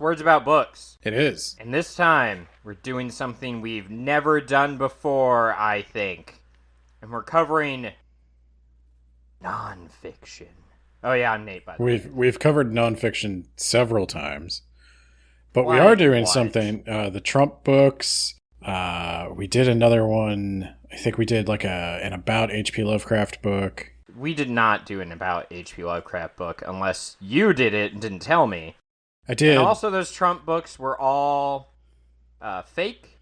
Words About Books. It is. And this time, we're doing something we've never done before, I think. And we're covering nonfiction. Oh yeah, I'm Nate, by the way. We've covered nonfiction several times. But we are doing something. The Trump books. We did another one. I think we did like an about H.P. Lovecraft book. We did not do an about H.P. Lovecraft book unless you did it and didn't tell me. I did. And also, those Trump books were all fake.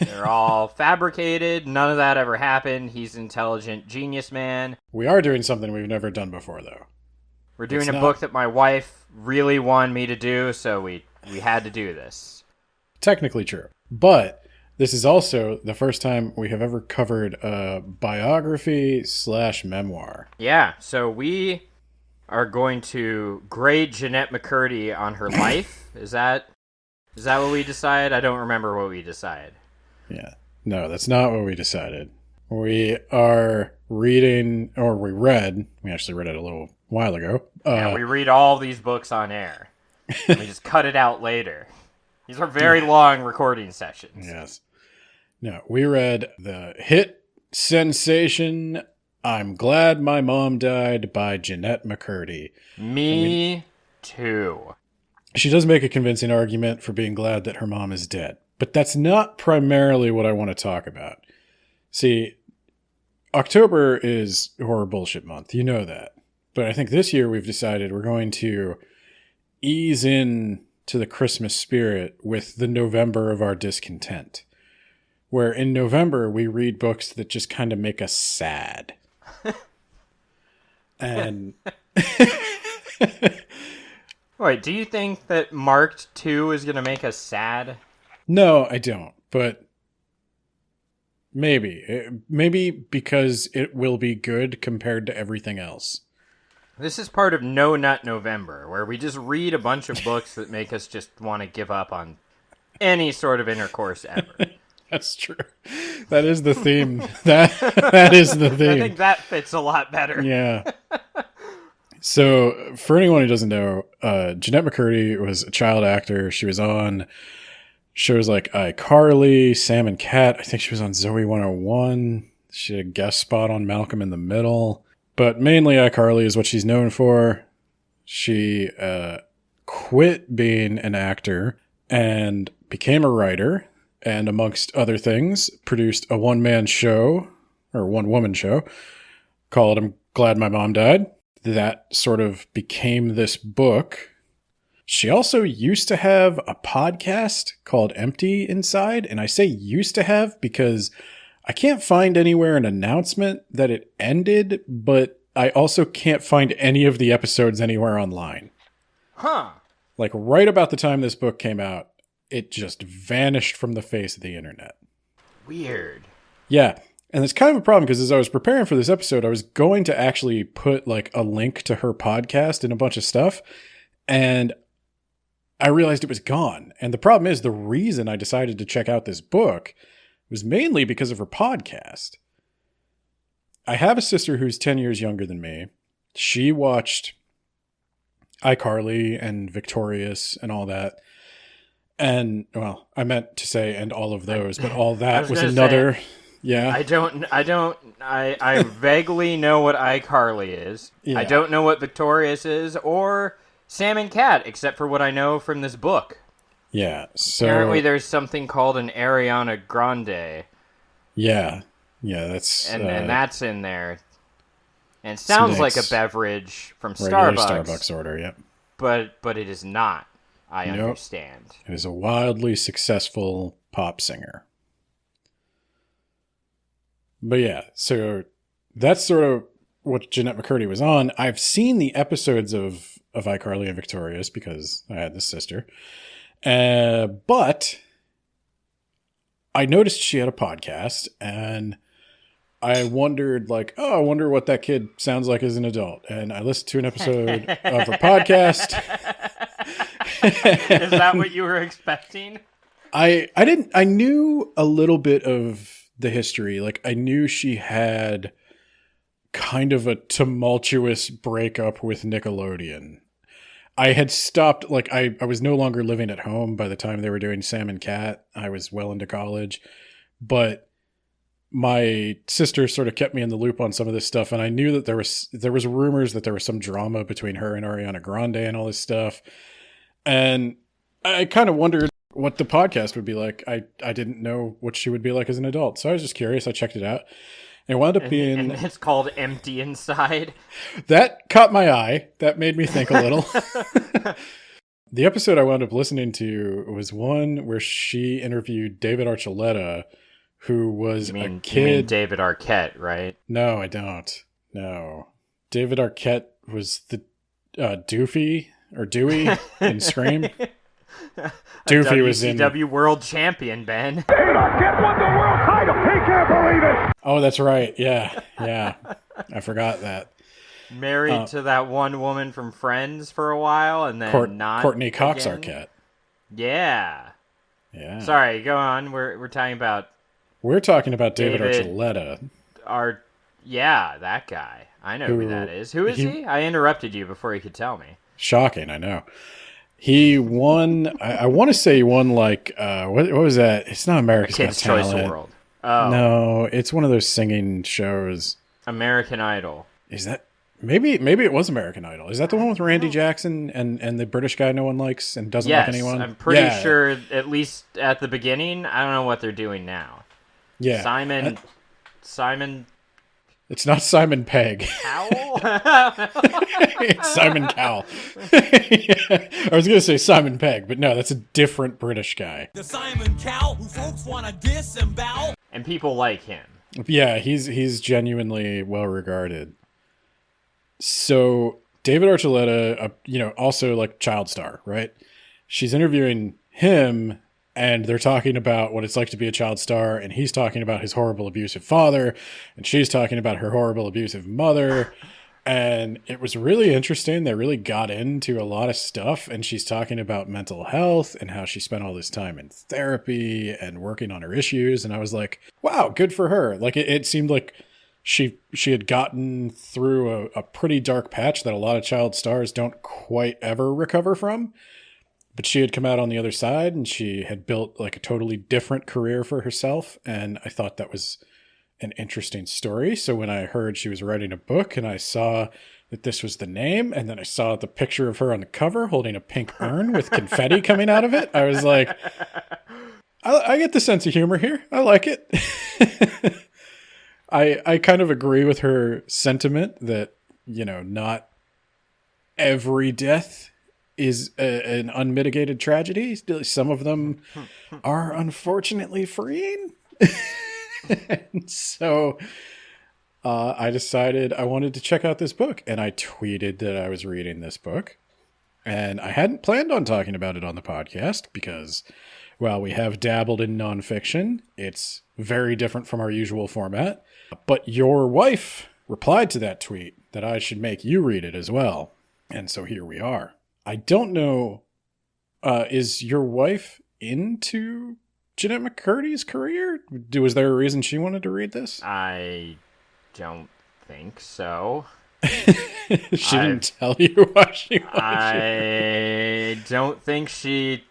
They're all fabricated. None of that ever happened. He's an intelligent genius man. We are doing something we've never done before, though. We're doing a book that my wife really wanted me to do, so we had to do this. Technically true. But this is also the first time we have ever covered a biography/memoir. Yeah, so we are going to grade Jennette McCurdy on her life. Is that what we decided? I don't remember what we decided. Yeah. No, that's not what we decided. We are reading, or we actually read it a little while ago. Yeah, we read all these books on air. We just cut it out later. These are very long recording sessions. Yes. No, we read the hit sensation, I'm Glad My Mom Died by Jennette McCurdy. Me too. She does make a convincing argument for being glad that her mom is dead. But that's not primarily what I want to talk about. See, October is horror bullshit month. You know that. But I think this year we've decided we're going to ease in to the Christmas spirit with the November of our discontent. Where in November we read books that just kind of make us sad. And wait, do you think that Marked 2 is going to make us sad? No, I don't. But maybe. Maybe because it will be good compared to everything else. This is part of No Nut November, where we just read a bunch of books that make us just want to give up on any sort of intercourse ever. That's true. That is the theme. That is the theme. I think that fits a lot better. Yeah. So, for anyone who doesn't know, Jennette McCurdy was a child actor. She was on shows like iCarly, Sam and Cat. I think she was on Zoe 101. She had a guest spot on Malcolm in the Middle. But mainly iCarly is what she's known for. She quit being an actor and became a writer. And amongst other things, produced a one-woman show called I'm Glad My Mom Died. That sort of became this book. She also used to have a podcast called Empty Inside. And I say used to have because I can't find anywhere an announcement that it ended, but I also can't find any of the episodes anywhere online. Huh. Like right about the time this book came out, it just vanished from the face of the internet. Weird. Yeah. And it's kind of a problem because as I was preparing for this episode, I was going to actually put like a link to her podcast and a bunch of stuff. And I realized it was gone. And the problem is the reason I decided to check out this book was mainly because of her podcast. I have a sister who's 10 years younger than me. She watched iCarly and Victorious and all that. And, well, I meant to say, and all of those, but all that was another, yeah. I vaguely know what iCarly is. Yeah. I don't know what Victorious is, or Sam and Cat, except for what I know from this book. Yeah, so... Apparently there's something called an Ariana Grande. Yeah, that's... And that's in there. And it sounds like a beverage from Starbucks. Starbucks order, yep. But it is not. I understand. It is a wildly successful pop singer. But yeah, so that's sort of what Jennette McCurdy was on. I've seen the episodes of iCarly and Victorious because I had this sister. But I noticed she had a podcast and I wondered I wonder what that kid sounds like as an adult. And I listened to an episode of her podcast. Is that what you were expecting? I knew a little bit of the history. Like I knew she had kind of a tumultuous breakup with Nickelodeon. I had stopped, like, I was no longer living at home by the time they were doing Sam and Cat. I was well into college, but my sister sort of kept me in the loop on some of this stuff, and I knew that there was rumors that there was some drama between her and Ariana Grande and all this stuff, and I kind of wondered what the podcast would be like. I didn't know what she would be like as an adult, so I was just curious. I checked it out. It wound up being... And it's called Empty Inside. That caught my eye. That made me think a little. The episode I wound up listening to was one where she interviewed David Archuleta, who was a kid... You mean David Arquette, right? No, I don't. No. David Arquette was the Doofy, or Dewey, in Scream. Doofy was in... WCW World Champion, Ben. David Arquette won the world title! He can't believe it! Oh, that's right. Yeah. I forgot that. Married to that one woman from Friends for a while, and then not Courtney Cox again. Arquette. Yeah. Sorry, go on. We're talking about... We're talking about David Archuleta. Yeah, that guy. I know who that is. Who is he? I interrupted you before you could tell me. Shocking, I know. He won... I want to say he won, like... what was that? It's not America's Got Talent. Choice World. Oh. No, it's one of those singing shows. American Idol. Is that... Maybe it was American Idol. Is that the one with Randy Jackson and the British guy no one likes and doesn't like anyone? I'm pretty sure, at least at the beginning. I don't know what they're doing now. Yeah. Simon... It's not Simon Pegg. Cowell? It's Simon Cowell. I was going to say Simon Pegg, but no, that's a different British guy. The Simon Cowell, who folks want to disembowel. And people like him. Yeah, he's genuinely well regarded. So David Archuleta, also like child star, right? She's interviewing him, and they're talking about what it's like to be a child star, and he's talking about his horrible abusive father, and she's talking about her horrible abusive mother. And it was really interesting. They really got into a lot of stuff, and she's talking about mental health and how she spent all this time in therapy and working on her issues. And I was like, wow, good for her. Like it seemed like she had gotten through a pretty dark patch that a lot of child stars don't quite ever recover from. But she had come out on the other side, and she had built like a totally different career for herself. And I thought that was an interesting story. So when I heard she was writing a book and I saw that this was the name, and then I saw the picture of her on the cover holding a pink urn with confetti coming out of it, I was like, I get the sense of humor here. I like it. I kind of agree with her sentiment that, not every death is an unmitigated tragedy. Some of them are unfortunately freeing. And so I decided I wanted to check out this book, and I tweeted that I was reading this book. And I hadn't planned on talking about it on the podcast because, while we have dabbled in nonfiction, it's very different from our usual format. But your wife replied to that tweet that I should make you read it as well. And so here we are. I don't know, is your wife into Jennette McCurdy's career? Was there a reason she wanted to read this? I don't think so. She didn't tell you why she wanted I don't think she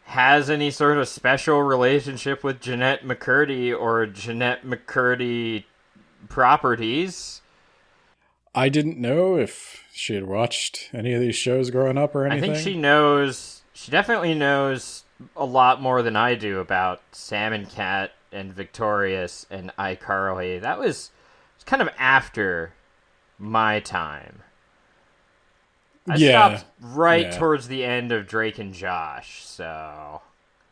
has any sort of special relationship with Jennette McCurdy or Jennette McCurdy properties. I didn't know if she had watched any of these shows growing up or anything. I think she knows. She definitely knows a lot more than I do about Sam and Cat and Victorious and iCarly. That was kind of after my time. I stopped towards the end of Drake and Josh, so...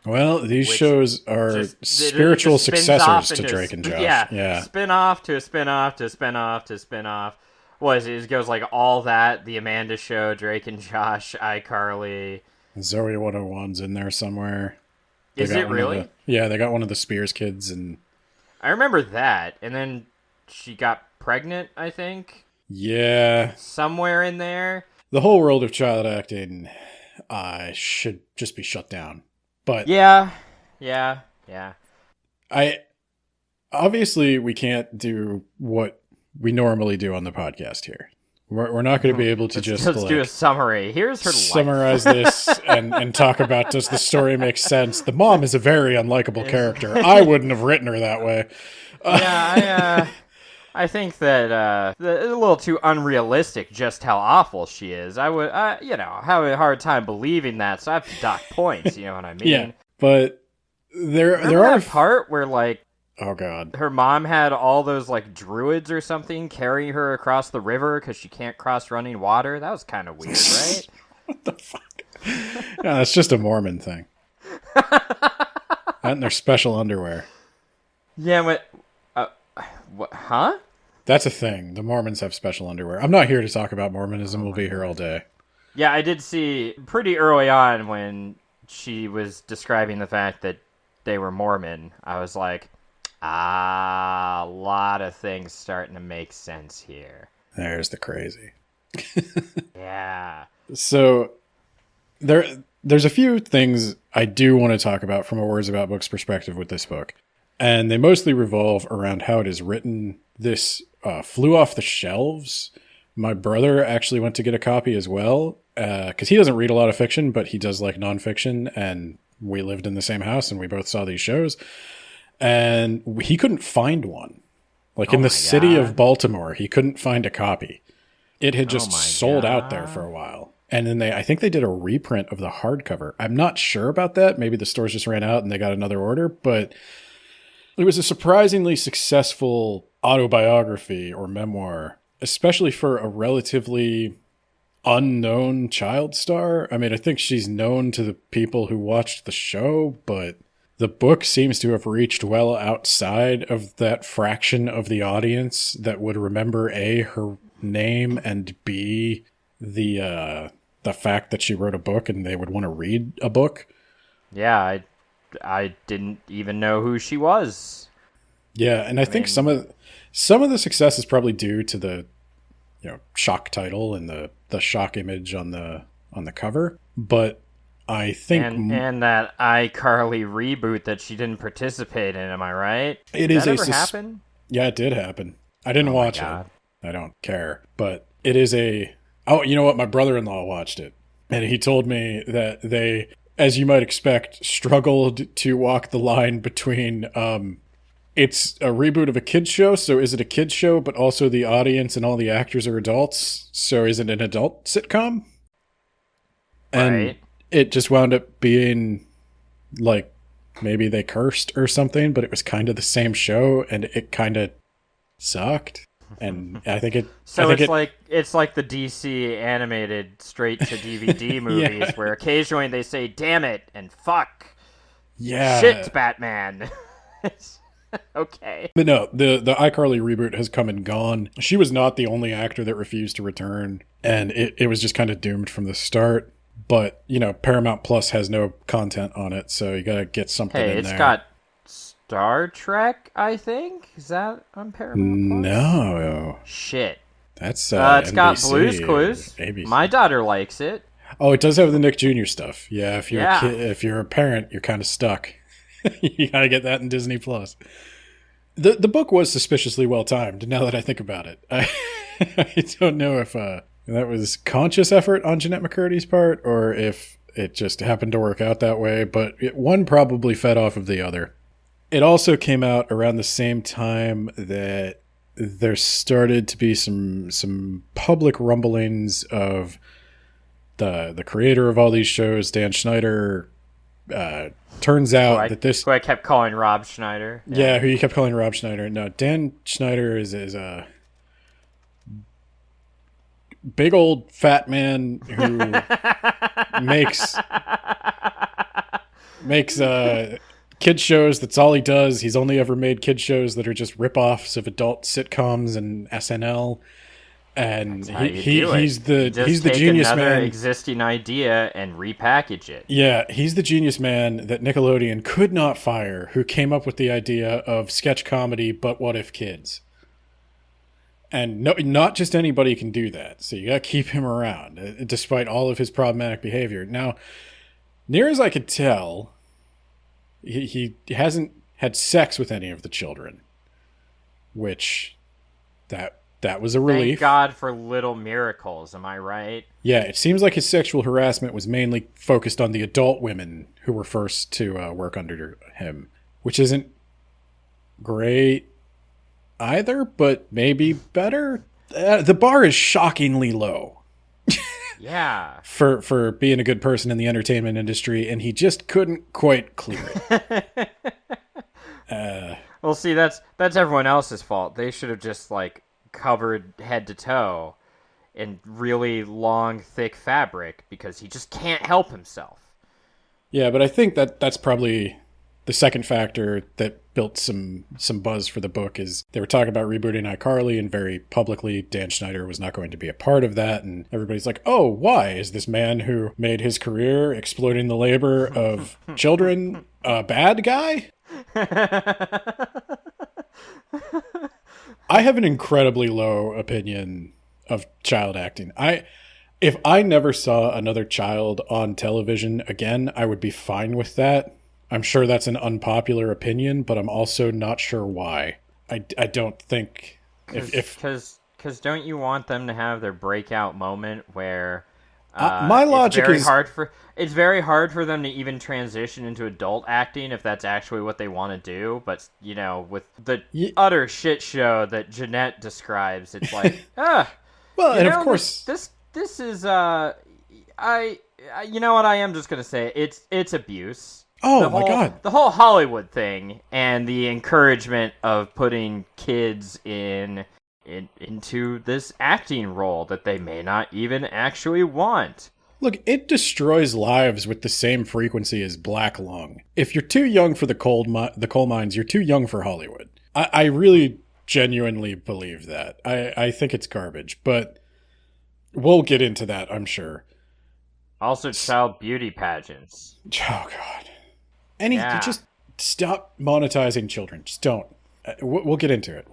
Well, these shows are spiritual successors to Drake and Josh. Yeah. Spin-off to a spin-off to a spin-off to a spin-off. It goes like all that, The Amanda Show, Drake and Josh, iCarly. Zoe 101's in there somewhere. Is it really? They got one of the Spears kids. And I remember that. And then she got pregnant, I think. Yeah. Somewhere in there. The whole world of child acting should just be shut down. But yeah. Obviously, we can't do what we normally do on the podcast here. We're not going to be able to Let's do a summary. Here's her summarize this and talk about, does the story make sense? The mom is a very unlikable character. I wouldn't have written her that way. I think that it's a little too unrealistic just how awful she is. I would, have a hard time believing that, so I have to dock points, you know what I mean? Yeah, but there are that part where, like, oh god, her mom had all those, like, druids or something carrying her across the river because she can't cross running water? That was kind of weird, right? What the fuck? Yeah, that's just a Mormon thing. And their special underwear. Yeah, but... what, huh? That's a thing. The Mormons have special underwear. I'm not here to talk about Mormonism. We'll be here all day. Yeah, I did see pretty early on when she was describing the fact that they were Mormon. I was like, a lot of things starting to make sense here. There's the crazy. Yeah. So there's a few things I do want to talk about from a Words About Books perspective with this book. And they mostly revolve around how it is written. This flew off the shelves. My brother actually went to get a copy as well, because he doesn't read a lot of fiction, but he does like nonfiction, and we lived in the same house, and we both saw these shows. And he couldn't find one. Like in the city of Baltimore, he couldn't find a copy. It had just sold out there for a while. And then I think they did a reprint of the hardcover. I'm not sure about that. Maybe the stores just ran out and they got another order, but it was a surprisingly successful autobiography or memoir, especially for a relatively unknown child star. I mean, I think she's known to the people who watched the show, but the book seems to have reached well outside of that fraction of the audience that would remember A, her name, and B, the fact that she wrote a book and they would want to read a book. Yeah, I didn't even know who she was. Yeah, and I think some of the success is probably due to the shock title and the shock image on the cover, but I think and that iCarly reboot that she didn't participate in, am I right? It is ever happen? Yeah, it did happen. I didn't watch it. I don't care, but it is oh, you know what? My brother-in-law watched it, and he told me that they, as you might expect, struggled to walk the line between it's a reboot of a kid's show, so is it a kid's show, but also the audience and all the actors are adults, so is it an adult sitcom? And right. It just wound up being like maybe they cursed or something, but it was kind of the same show, and it kind of sucked. And I think it. So it's like the DC animated straight to DVD movies where occasionally they say "damn it" and "fuck." Yeah. Shit, Batman. Okay. But no, the iCarly reboot has come and gone. She was not the only actor that refused to return, and it was just kind of doomed from the start. But, Paramount Plus has no content on it, so you gotta get something in there. Hey, it's got Star Trek, I think? Is that on Paramount Plus? No. Shit. That's it's NBC, got Blue's Clues. ABC. My daughter likes it. Oh, it does have the Nick Jr. stuff. Yeah, if you're a parent, you're kind of stuck. You gotta get that in Disney Plus. The book was suspiciously well timed. Now that I think about it, I don't know if that was conscious effort on Jennette McCurdy's part, or if it just happened to work out that way. But one probably fed off of the other. It also came out around the same time that there started to be some public rumblings of the creator of all these shows, Dan Schneider. Turns out that this... Who I kept calling Rob Schneider. Yeah, who you kept calling Rob Schneider. No, Dan Schneider is a big old fat man who makes kid shows. That's all he does. He's only ever made kid shows that are just rip-offs of adult sitcoms and SNL. And he's the genius another man. Existing idea and repackage it. Yeah, he's the genius man that Nickelodeon could not fire, who came up with the idea of sketch comedy, but what if kids? And not just anybody can do that, so you gotta keep him around, despite all of his problematic behavior. Now, near as I could tell, he hasn't had sex with any of the children, which that that was a relief. Thank God for little miracles, am I right? Yeah, it seems like his sexual harassment was mainly focused on the adult women who were first to work under him, which isn't great either, but maybe better. The bar is shockingly low. Yeah. For being a good person in the entertainment industry, and he just couldn't quite clear it. Well, see, that's everyone else's fault. They should have just, like, covered head to toe in really long, thick fabric because he just can't help himself. Yeah, but I think that's probably the second factor that built some buzz for the book is they were talking about rebooting iCarly, and very publicly Dan Schneider was not going to be a part of that, and everybody's like, oh, why? Is this man who made his career exploiting the labor of children a bad guy? I have an incredibly low opinion of child acting. If I never saw another child on television again, I would be fine with that. I'm sure that's an unpopular opinion, but I'm also not sure why. I don't think because don't you want them to have their breakout moment where my logic it's very hard for them to even transition into adult acting if that's actually what they want to do. But you know, with the utter shit show that Jennette describes, it's like well, and of course this is you know what, I am just gonna say it's abuse. Oh my God. The whole Hollywood thing and the encouragement of putting kids into this acting role that they may not even actually want. Look, it destroys lives with the same frequency as black lung. If you're too young for the coal mines, you're too young for Hollywood. I really genuinely believe that. I think it's garbage, but we'll get into that, I'm sure. Also, child beauty pageants. Oh God. Just stop monetizing children. Just don't. We'll get into it.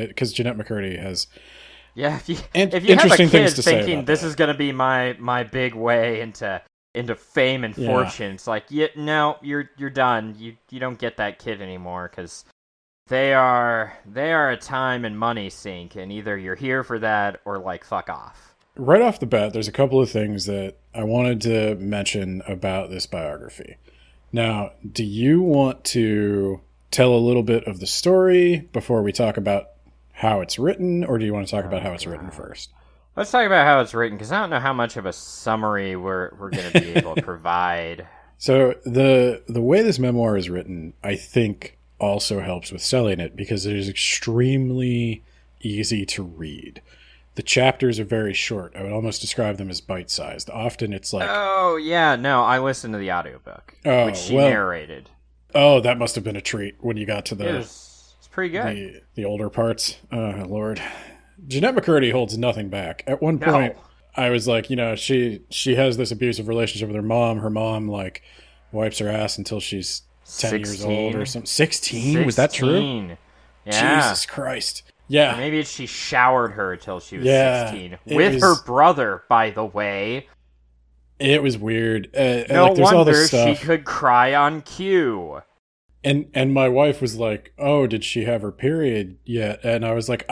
Because Jennette McCurdy has if you interesting have a things kid to say thinking about this that. is going to be my big way into fame and fortune, it's like, no, you're done. You don't get that kid anymore because they are a time and money sink, and either you're here for that or like fuck off. Right off the bat, there's a couple of things that I wanted to mention about this biography. Now, do you want to tell a little bit of the story before we talk about how it's written, or do you want to talk about how it's written first? Let's talk about how it's written, because I don't know how much of a summary we're going to be able to provide. So the way this memoir is written, I think, also helps with selling it, because it is extremely easy to read. The chapters are very short. I would almost describe them as bite-sized. Often it's like... Oh, yeah, no, I listened to the audiobook, which she narrated. Oh, that must have been a treat when you got to the... It's pretty good. The older parts. Oh, Lord. Jennette McCurdy holds nothing back. At one point, I was like, she has this abusive relationship with her mom. Her mom, like, wipes her ass until she's 10 years old or something. 16? Was that true? Yeah. Jesus Christ. Yeah. Or maybe she showered her till she was 16. With her brother, by the way. It was weird. No wonder she could cry on cue. And my wife was like, "Oh, did she have her period yet?" And I was like,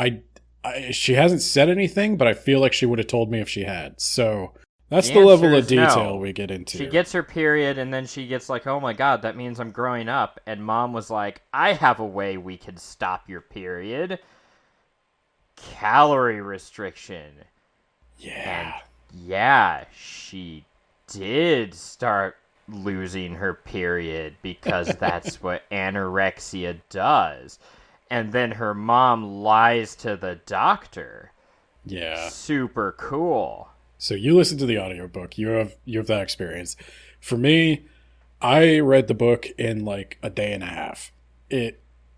she hasn't said anything, but I feel like she would have told me if she had. So that's the level of detail we get into. She gets her period, and then she gets like, "Oh my God, that means I'm growing up." And Mom was like, "I have a way we could stop your period. Calorie restriction." Yeah. And yeah, she did start losing her period because that's what anorexia does. And then her mom lies to the doctor. Yeah. Super cool. So you listen to the audiobook. You have that experience. For me, I read the book in like a day and a half.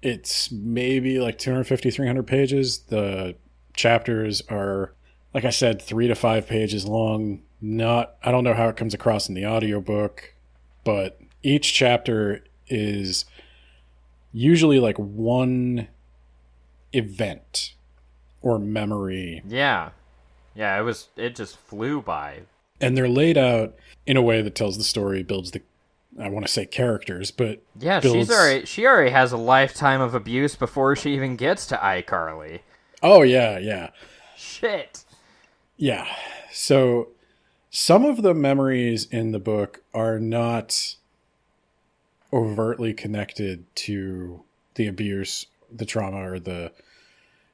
It's maybe like 250, 300 pages. The chapters are, like I said, 3 to 5 pages long. I don't know how it comes across in the audiobook, but each chapter is usually like one event or memory. Yeah. Yeah, it just flew by. And they're laid out in a way that tells the story, builds the, I want to say characters, but yeah, she already has a lifetime of abuse before she even gets to iCarly. Oh, yeah, yeah. Shit. Yeah. So some of the memories in the book are not overtly connected to the abuse, the trauma, or the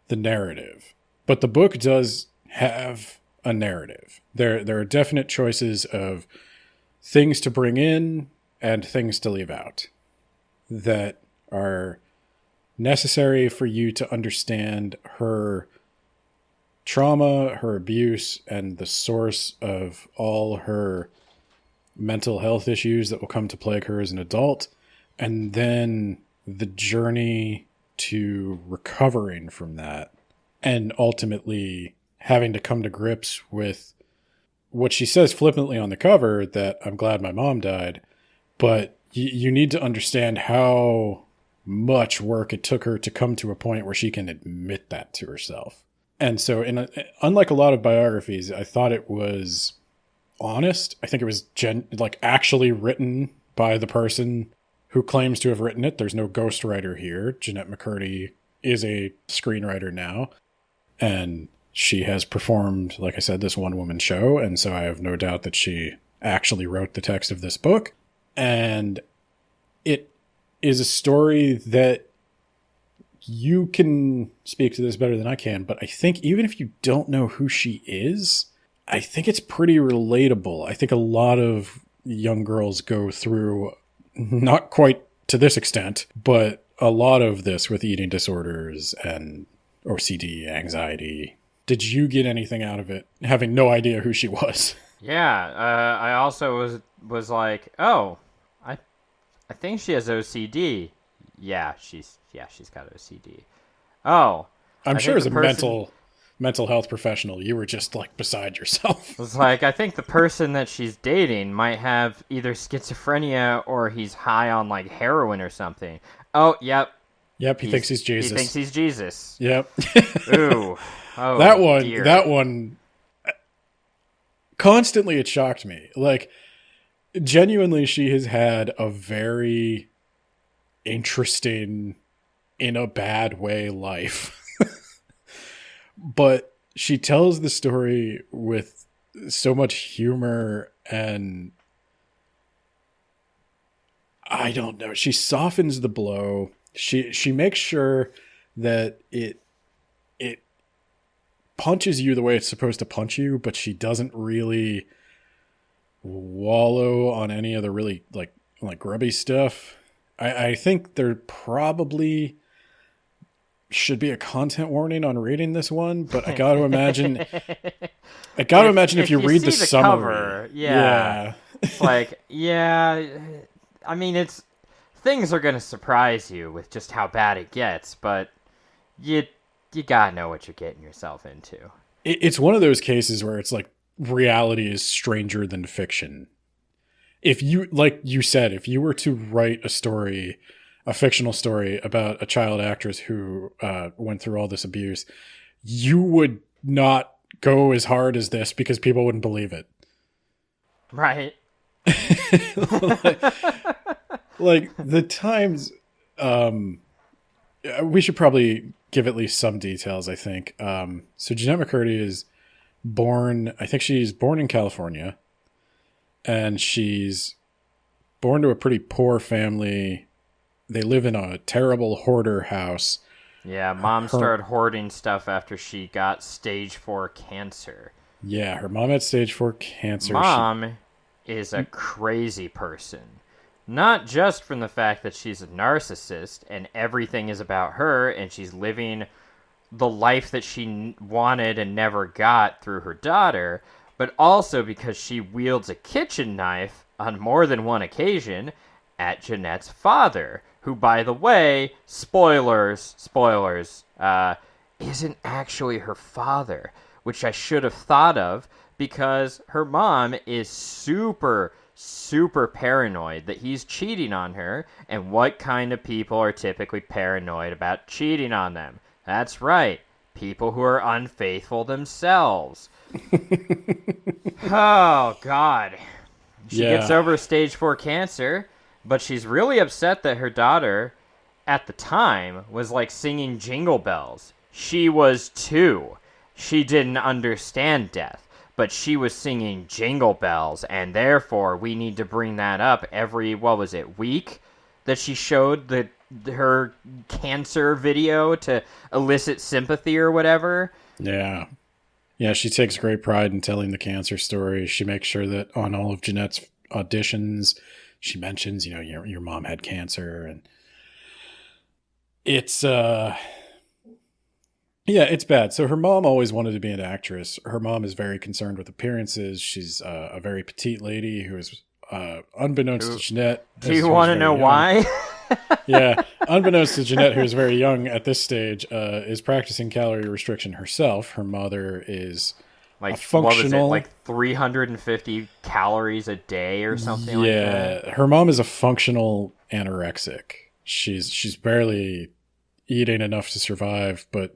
narrative. But the book does have a narrative. There are definite choices of things to bring in and things to leave out that are necessary for you to understand her trauma, her abuse, and the source of all her mental health issues that will come to plague her as an adult, and then the journey to recovering from that, and ultimately having to come to grips with what she says flippantly on the cover, that I'm glad my mom died, but you need to understand how much work it took her to come to a point where she can admit that to herself. And so, unlike a lot of biographies, I thought it was honest. I think it was actually written by the person who claims to have written it. There's no ghostwriter here. Jennette McCurdy is a screenwriter now, and she has performed, like I said, this one-woman show, and so I have no doubt that she actually wrote the text of this book. And it is a story that you can speak to this better than I can, but I think even if you don't know who she is, I think it's pretty relatable. I think a lot of young girls go through, not quite to this extent, but a lot of this with eating disorders and OCD, anxiety. Did you get anything out of it, having no idea who she was? Yeah, I also was like, oh, I think she has OCD. Yeah, she's got OCD. Oh, I'm sure as a mental health professional, you were just like beside yourself. It's like, I think the person that she's dating might have either schizophrenia or he's high on like heroin or something. Oh, yep. Yep, he thinks he's Jesus. He thinks he's Jesus. Yep. Ooh. Oh, that one constantly, it shocked me. Like, genuinely, she has had a very interesting, in a bad way, life. But she tells the story with so much humor, and I don't know, she softens the blow. She makes sure that it punches you the way it's supposed to punch you, but she doesn't really wallow on any of the really like grubby stuff. I think there probably should be a content warning on reading this one, but I got to imagine if you read the summary, cover, yeah. It's like, yeah, I mean, things are going to surprise you with just how bad it gets, but you gotta know what you're getting yourself into. It's one of those cases where it's like reality is stranger than fiction. If you, like you said, if you were to write a fictional story about a child actress who went through all this abuse, you would not go as hard as this because people wouldn't believe it. Right. like the times, we should probably give at least some details, I think. So Jennette McCurdy is born, I think she's born in California, and she's born to a pretty poor family. They live in a terrible hoarder house. Yeah, mom started hoarding stuff after she got stage 4 cancer. Yeah, her mom had stage 4 cancer. Mom is a crazy person. Not just from the fact that she's a narcissist and everything is about her and she's living the life that she wanted and never got through her daughter, but also because she wields a kitchen knife on more than one occasion at Jennette's father, who, by the way, spoilers, isn't actually her father, which I should have thought of because her mom is super paranoid that he's cheating on her. And what kind of people are typically paranoid about cheating on them? That's right, people who are unfaithful themselves. Oh, God. She gets over stage 4 cancer, but she's really upset that her daughter, at the time, was like singing Jingle Bells. She was 2. She didn't understand death, but she was singing Jingle Bells, and therefore we need to bring that up every, week that she showed her cancer video to elicit sympathy or whatever. Yeah. Yeah, she takes great pride in telling the cancer story. She makes sure that on all of Jennette's auditions, she mentions, your mom had cancer, and it's it's bad. So her mom always wanted to be an actress. Her mom is very concerned with appearances. She's a very petite lady who is unbeknownst to Jennette. Do you want to know why? Yeah, unbeknownst to Jennette, who is very young at this stage, is practicing calorie restriction herself. Her mother is like functional, what was it, like 350 calories a day or something like that? Yeah, her mom is a functional anorexic. She's barely eating enough to survive, but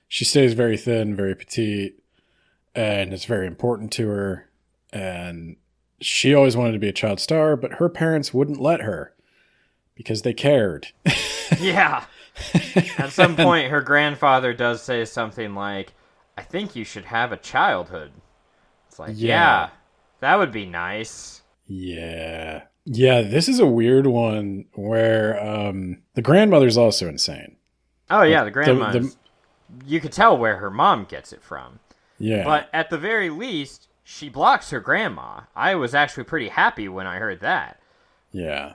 she stays very thin, very petite, and it's very important to her. And she always wanted to be a child star, but her parents wouldn't let her because they cared. Yeah. At some point, her grandfather does say something like, I think you should have a childhood. It's like, yeah, that would be nice. Yeah. Yeah, this is a weird one where the grandmother's also insane. Oh, yeah, the grandmother's... You could tell where her mom gets it from. Yeah. But at the very least, she blocks her grandma. I was actually pretty happy when I heard that. Yeah.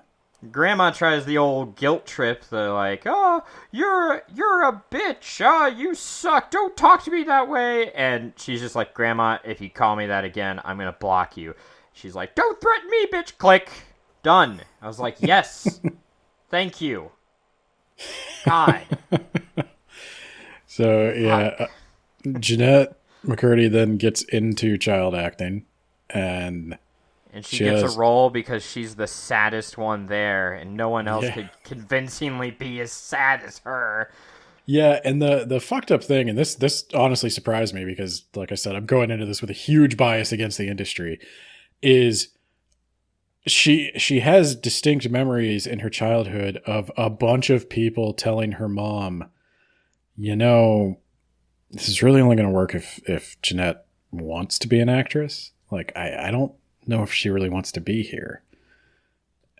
Grandma tries the old guilt trip. They're like, oh, you're a bitch. Oh, you suck. Don't talk to me that way. And she's just like, Grandma, if you call me that again, I'm going to block you. She's like, don't threaten me, bitch. Click. Done. I was like, yes. Thank you. God. So, yeah, Jennette McCurdy then gets into child acting, and she gets a role because she's the saddest one there, and no one else could convincingly be as sad as her. Yeah, and the fucked up thing, and this honestly surprised me because, like I said, I'm going into this with a huge bias against the industry, is she has distinct memories in her childhood of a bunch of people telling her mom, this is really only going to work if Jennette wants to be an actress. Like, I don't know if she really wants to be here.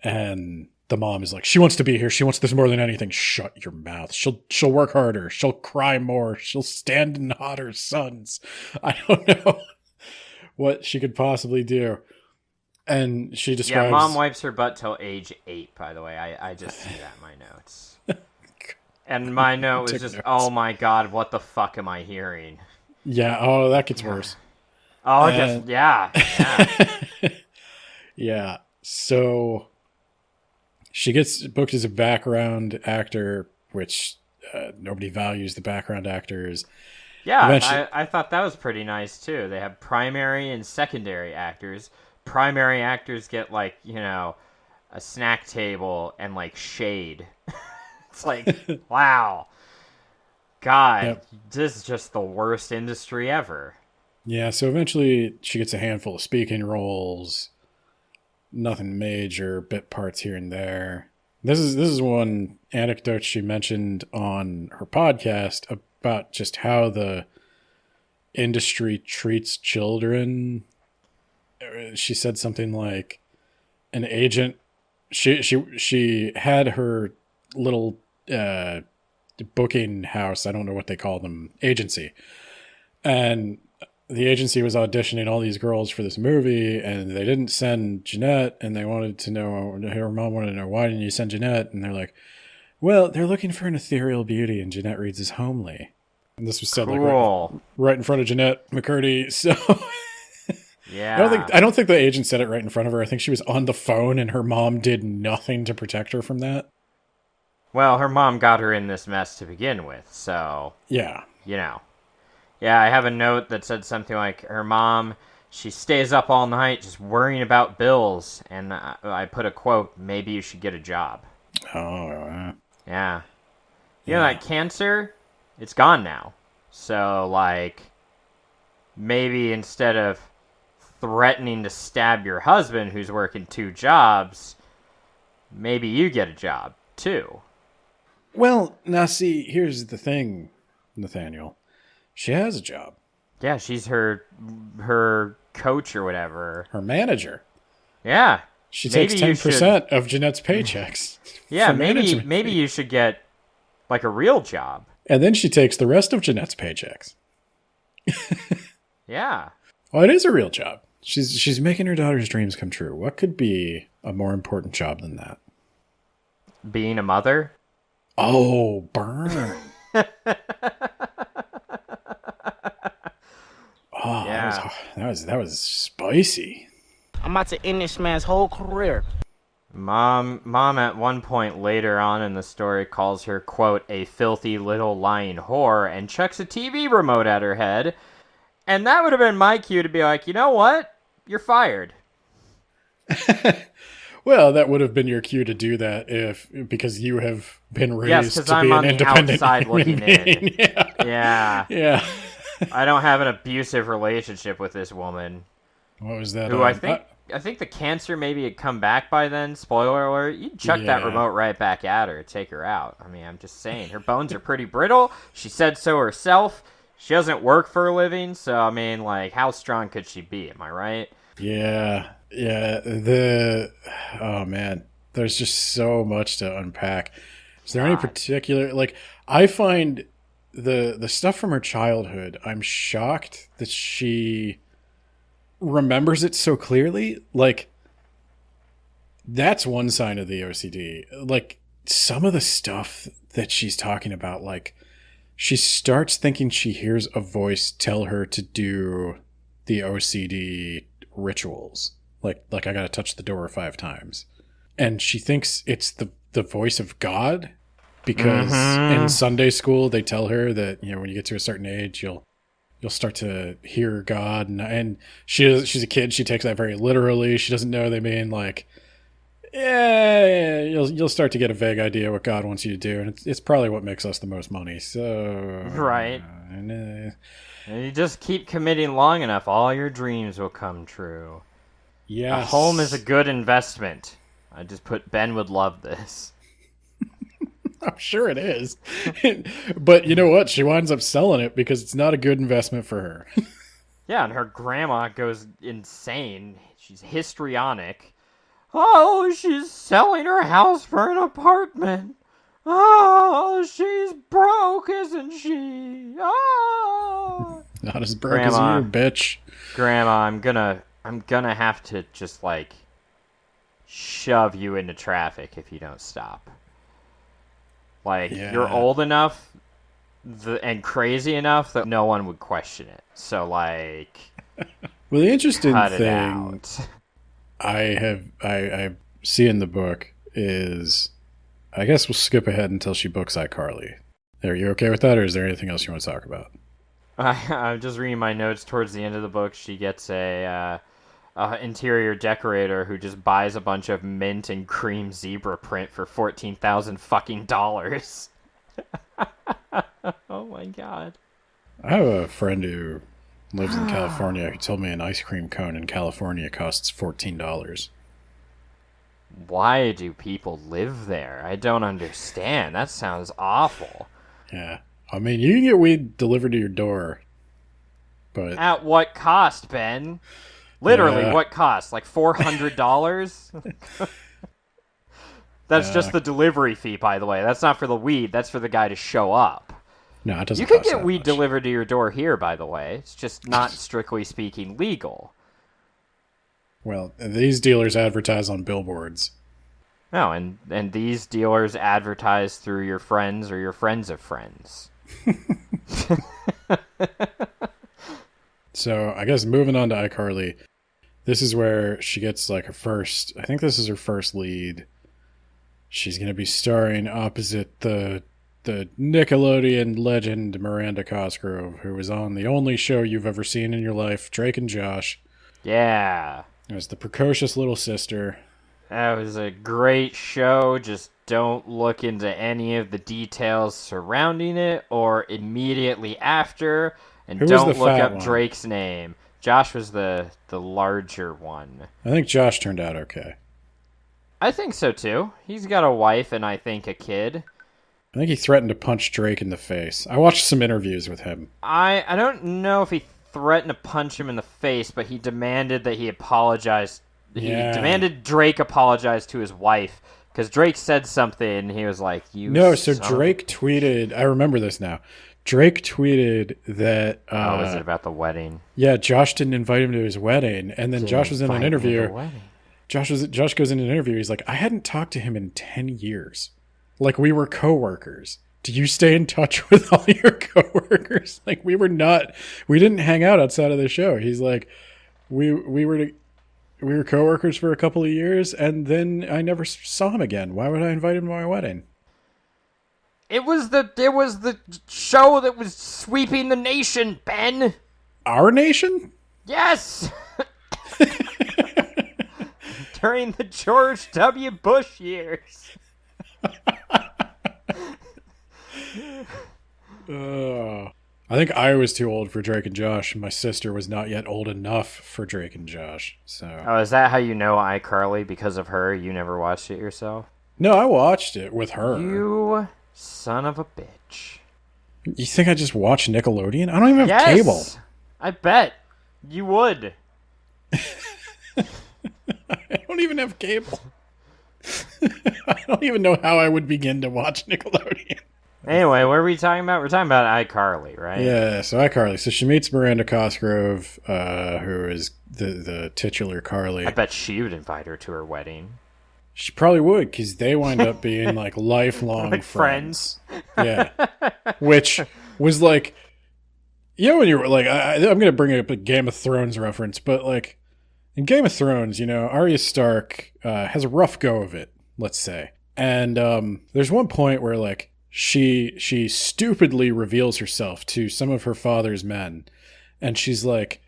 And the mom is like, she wants to be here. She wants this more than anything. Shut your mouth. She'll work harder. She'll cry more. She'll stand in hotter suns. I don't know what she could possibly do. And she describes... Yeah, mom wipes her butt till age 8, by the way. I just see that in my notes. And my note was just, oh my God, what the fuck am I hearing? Yeah, oh, that gets worse. Oh, yeah. Yeah, so she gets booked as a background actor, which nobody values the background actors. Yeah, I thought that was pretty nice, too. They have primary and secondary actors. Primary actors get, like, a snack table and, like, shade. It's like, wow. God, This is just the worst industry ever. Yeah, so eventually she gets a handful of speaking roles. Nothing major, bit parts here and there. This is one anecdote she mentioned on her podcast about just how the industry treats children. She said something like an agent, she had her little booking house, I don't know what they call them, agency, and the agency was auditioning all these girls for this movie, and they didn't send Jennette, and they wanted to know, her mom wanted to know, why didn't you send Jennette? And they're like, well, they're looking for an ethereal beauty, and Jennette Reed's is homely. And this was said like right in front of Jennette McCurdy. So yeah, I don't think the agent said it right in front of her. I think she was on the phone, and her mom did nothing to protect her from that. Well, her mom got her in this mess to begin with, so... Yeah. Yeah, I have a note that said something like, her mom, she stays up all night just worrying about bills, and I put a quote, maybe you should get a job. Oh, yeah. You know, that cancer, it's gone now. So, like, maybe instead of threatening to stab your husband who's working 2 jobs, maybe you get a job, too. Well, now see, here's the thing. Nathaniel. She has a job. Yeah, she's her coach or whatever. Her manager. Yeah. She takes 10% of Jennette's paychecks. Yeah, maybe you should get like a real job. And then she takes the rest of Jennette's paychecks. Yeah. Well, it is a real job. She's making her daughter's dreams come true. What could be a more important job than that? Being a mother? Oh, burn. Oh, yeah. that was spicy. I'm about to end this man's whole career. Mom at one point later on in the story calls her, quote, a filthy little lying whore and chucks a TV remote at her head. And that would have been my cue to be like, you know what? You're fired. Well, that would have been your cue to do that because you have been raised to I'm be on an the independent outside looking being. in. Yeah. Yeah. I don't have an abusive relationship with this woman. What was that? Who I think the cancer maybe had come back by then. Spoiler alert. You'd chuck that remote right back at her, take her out. I mean, I'm just saying. Her bones are pretty brittle. She said so herself. She doesn't work for a living, so, I mean, like, how strong could she be? Am I right? Yeah. Oh, man. There's just so much to unpack. Is there any particular... Like, I find the stuff from her childhood, I'm shocked that she remembers it so clearly. Like, that's one sign of the OCD. Like, some of the stuff that she's talking about, like, she starts thinking she hears a voice tell her to do the OCD rituals. Like I gotta touch the door 5 times. And she thinks it's the voice of God because in Sunday school they tell her that, you know, when you get to a certain age, you'll start to hear God. And she's a kid. She takes that very literally. She doesn't know they mean like, you'll start to get a vague idea what God wants you to do, and it's probably what makes us the most money. So right, and you just keep committing long enough, all your dreams will come true. Yeah, a home is a good investment. I just put Ben would love this. I'm sure it is, but you know what? She winds up selling it because it's not a good investment for her. Yeah, and her grandma goes insane. She's histrionic. Oh, she's selling her house for an apartment. Oh, she's broke, isn't she? Oh. Not as broke as you, bitch. Grandma, I'm gonna have to just like shove you into traffic if you don't stop. Like, you're old enough and crazy enough that no one would question it. So like, well, the interesting cut thing it out. I see in the book is, I guess we'll skip ahead until she books iCarly. Are you okay with that, or is there anything else you want to talk about? I'm just reading my notes. Towards the end of the book, she gets a interior decorator who just buys a bunch of mint and cream zebra print for $14,000 fucking dollars. Oh my god! I have a friend who lives in California who told me an ice cream cone in California costs $14. Why do people live there? I don't understand. That sounds awful. Yeah. I mean, you can get weed delivered to your door, but... At what cost, Ben? Literally, what cost? Like $400? That's just the delivery fee, by the way. That's not for the weed. That's for the guy to show up. No, it doesn't. You could get weed delivered to your door here, by the way. It's just not, strictly speaking, legal. Well, these dealers advertise on billboards. No, and these dealers advertise through your friends or your friends of friends. So, I guess moving on to iCarly, this is where she gets like her first, I think this is her first lead. She's going to be starring opposite the Nickelodeon legend Miranda Cosgrove, who was on the only show you've ever seen in your life, Drake and Josh. Yeah. As the precocious little sister. That was a great show. Just don't look into any of the details surrounding it or immediately after. And don't look up Drake's name. Josh was the larger one. I think Josh turned out okay. I think so too. He's got a wife and I think a kid. I think he threatened to punch Drake in the face. I watched some interviews with him. I don't know if he threatened to punch him in the face, but he demanded that he apologize. He demanded Drake apologize to his wife because Drake said something and he was like, "You." No, so Drake tweeted. I remember this now. Drake tweeted that. Was it about the wedding? Yeah, Josh didn't invite him to his wedding, and then Josh was in an interview. Josh goes in an interview. He's like, "I hadn't talked to him in 10 years. Like we were coworkers. Do you stay in touch with all your coworkers? Like we didn't hang out outside of the show." He's like, we were coworkers for a couple of years, and then I never saw him again. Why would I invite him to my wedding? It was the show that was sweeping the nation, Ben. Our nation? Yes. During the George W. Bush years. I think I was too old for Drake and Josh, and my sister was not yet old enough for Drake and Josh. So. Oh, is that how you know iCarly? Because of her, you never watched it yourself? No, I watched it with her. You son of a bitch. You think I just watch Nickelodeon? I don't even have cable. I bet you would. I don't even have cable. I don't even know how I would begin to watch Nickelodeon. Anyway, what are we talking about? We're talking about iCarly, right? Yeah, so iCarly. So she meets Miranda Cosgrove, who is the titular Carly. I bet she would invite her to her wedding. She probably would, because they wind up being like lifelong like friends. Yeah. Which was like, when you were like, I'm going to bring up a Game of Thrones reference, but like in Game of Thrones, Arya Stark has a rough go of it, let's say. And there's one point where like, she stupidly reveals herself to some of her father's men, and she's like,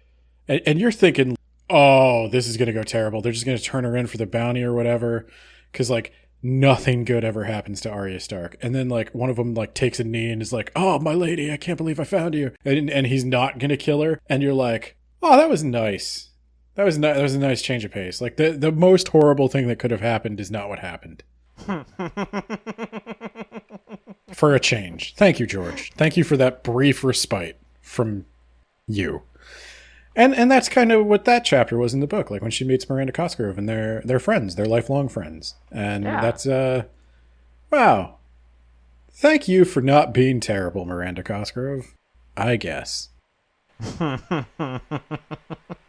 and you're thinking, oh, this is going to go terrible. They're just going to turn her in for the bounty or whatever, because like nothing good ever happens to Arya Stark. And then like one of them like takes a knee and is like, oh, my lady, I can't believe I found you. And he's not going to kill her. And you're like, oh, that was nice. That was a nice change of pace. Like the most horrible thing that could have happened is not what happened. For a change. Thank you, George. Thank you for that brief respite from you. And that's kind of what that chapter was in the book. Like when she meets Miranda Cosgrove and they're friends. They're lifelong friends. And that's wow. Thank you for not being terrible, Miranda Cosgrove. I guess.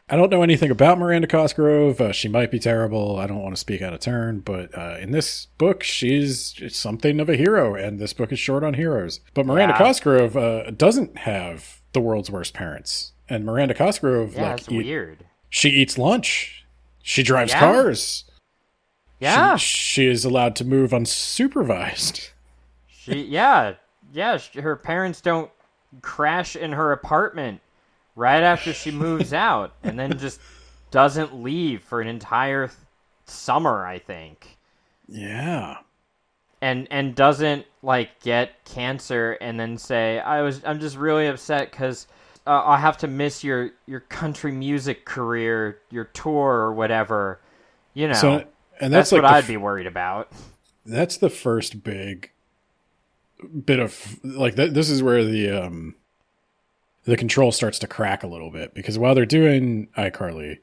I don't know anything about Miranda Cosgrove. She might be terrible. I don't want to speak out of turn, but in this book, she's something of a hero, and this book is short on heroes. But Miranda Cosgrove doesn't have the world's worst parents. And Miranda Cosgrove, that's weird. She eats lunch. She drives cars. Yeah. She is allowed to move unsupervised. Her parents don't crash in her apartment right after she moves out, and then just doesn't leave for an entire summer, I think. Yeah. And doesn't like get cancer and then say, I'm just really upset because I'll have to miss your country music career, your tour or whatever. So, and that's like what I'd be worried about. That's the first big bit of like this is where the control starts to crack a little bit, because while they're doing iCarly,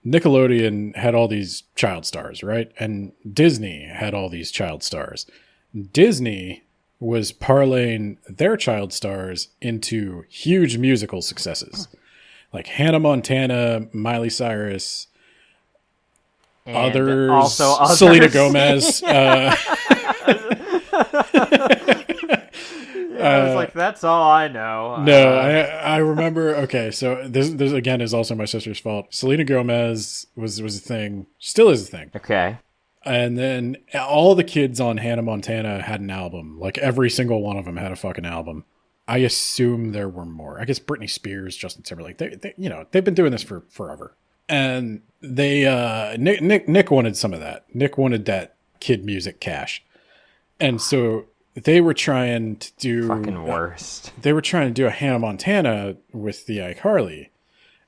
Nickelodeon had all these child stars, right? And Disney had all these child stars. Disney was parlaying their child stars into huge musical successes. Like Hannah Montana, Miley Cyrus, and others, Selena Gomez. I was like, that's all I know. No, I remember. Okay, so this again is also my sister's fault. Selena Gomez was a thing, still is a thing. Okay. And then all the kids on Hannah Montana had an album. Like every single one of them had a fucking album. I assume there were more. I guess Britney Spears, Justin Timberlake. They've been doing this for forever. And they Nick wanted some of that. Nick wanted that kid music cash. And so they were trying to do fucking worst. They were trying to do a Hannah Montana with the iCarly.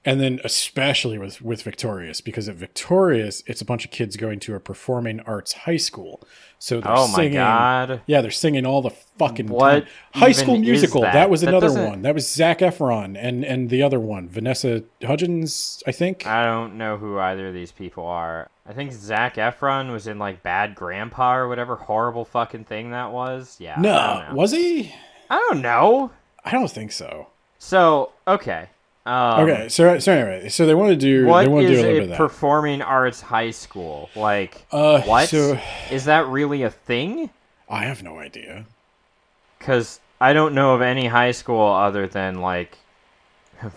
And then especially with Victorious, because at Victorious, it's a bunch of kids going to a performing arts high school. So they're singing. My God. Yeah, they're singing all the fucking What time. High even School is Musical. that? That was That another doesn't- one. That was Zac Efron and the other one, Vanessa Hudgens, I think. I don't know who either of these people are. I think Zac Efron was in like Bad Grandpa or whatever horrible fucking thing that was. Yeah. I don't No, know. was he? I don't know. I don't think so. So, okay. Okay, so anyway, so they want to do What a is little bit a of that. performing arts high school? Like, what? So Is that really a thing? I have no idea. Because I don't know of any high school other than, like,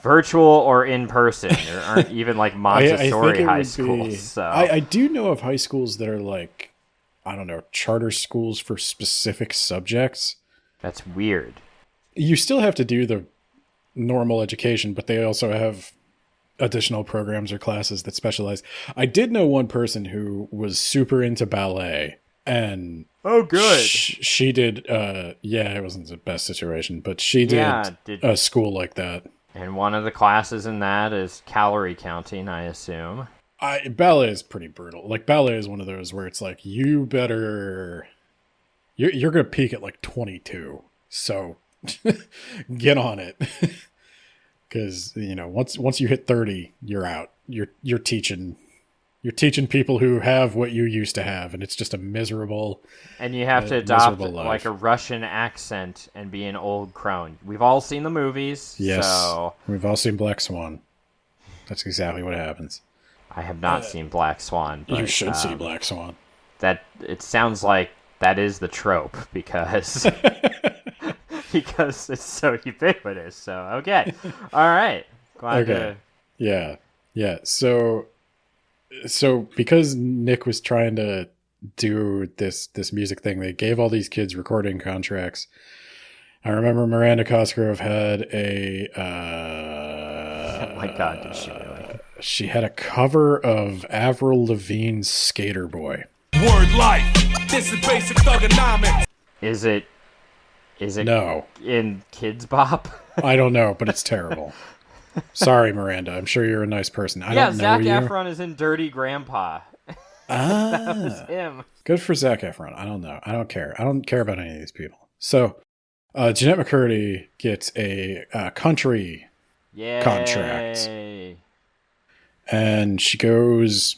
virtual or in person. There aren't even, like, Montessori high schools. So. I do know of high schools that are like, I don't know, charter schools for specific subjects. That's weird. You still have to do the normal education, but they also have additional programs or classes that specialize. I did know one person who was super into ballet, and Oh, good. she did. Yeah, it wasn't the best situation, but she did, a school like that. And one of the classes in that is calorie counting, I assume. Ballet is pretty brutal. Like, ballet is one of those where it's like, you better, you're gonna peak at like 22, so get on it. Because, you know, once you hit 30, you're out. You're teaching people who have what you used to have, and it's just a miserable. And you have to adopt miserable life. like a Russian accent and be an old crone. We've all seen the movies. Yes, So we've all seen Black Swan. That's exactly what happens. I have not seen Black Swan. But, You should see Black Swan. That it sounds like that is the trope because because it's so ubiquitous. So okay, all right. Glad Okay. Yeah. So because Nick was trying to do this music thing, they gave all these kids recording contracts. I remember Miranda Cosgrove had a oh my God, did she really? she had a cover of Avril Lavigne's Skater Boy. Word life. This is basic thugonomics. Is it No, in Kids Bop? I don't know, but it's terrible. Sorry, Miranda. I'm sure you're a nice person. I don't know Zac you. Efron is in Dirty Grandpa. That was him. Good for Zac Efron. I don't know. I don't care. I don't care about any of these people. So, Jennette McCurdy gets a country Yay. contract. And she goes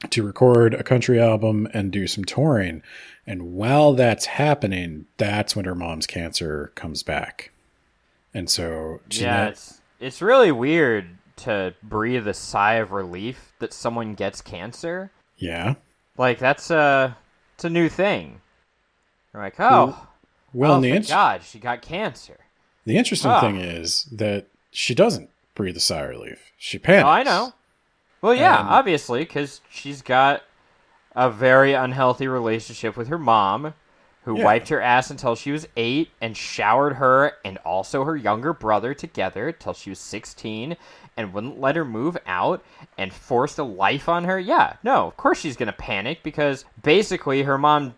to record a country album and do some touring. And while that's happening, that's when her mom's cancer comes back. And so Jennette, it's really weird to breathe a sigh of relief that someone gets cancer. yeah. Like, it's a new thing. You're like, oh, thank God, she got cancer. The interesting thing is that she doesn't breathe a sigh of relief. She panics. Oh, I know. Well, yeah, obviously, because she's got a very unhealthy relationship with her mom, who wiped her ass until she was 8 and showered her and also her younger brother together till she was 16 and wouldn't let her move out and forced a life on her. Yeah, no, of course she's going to panic because basically her mom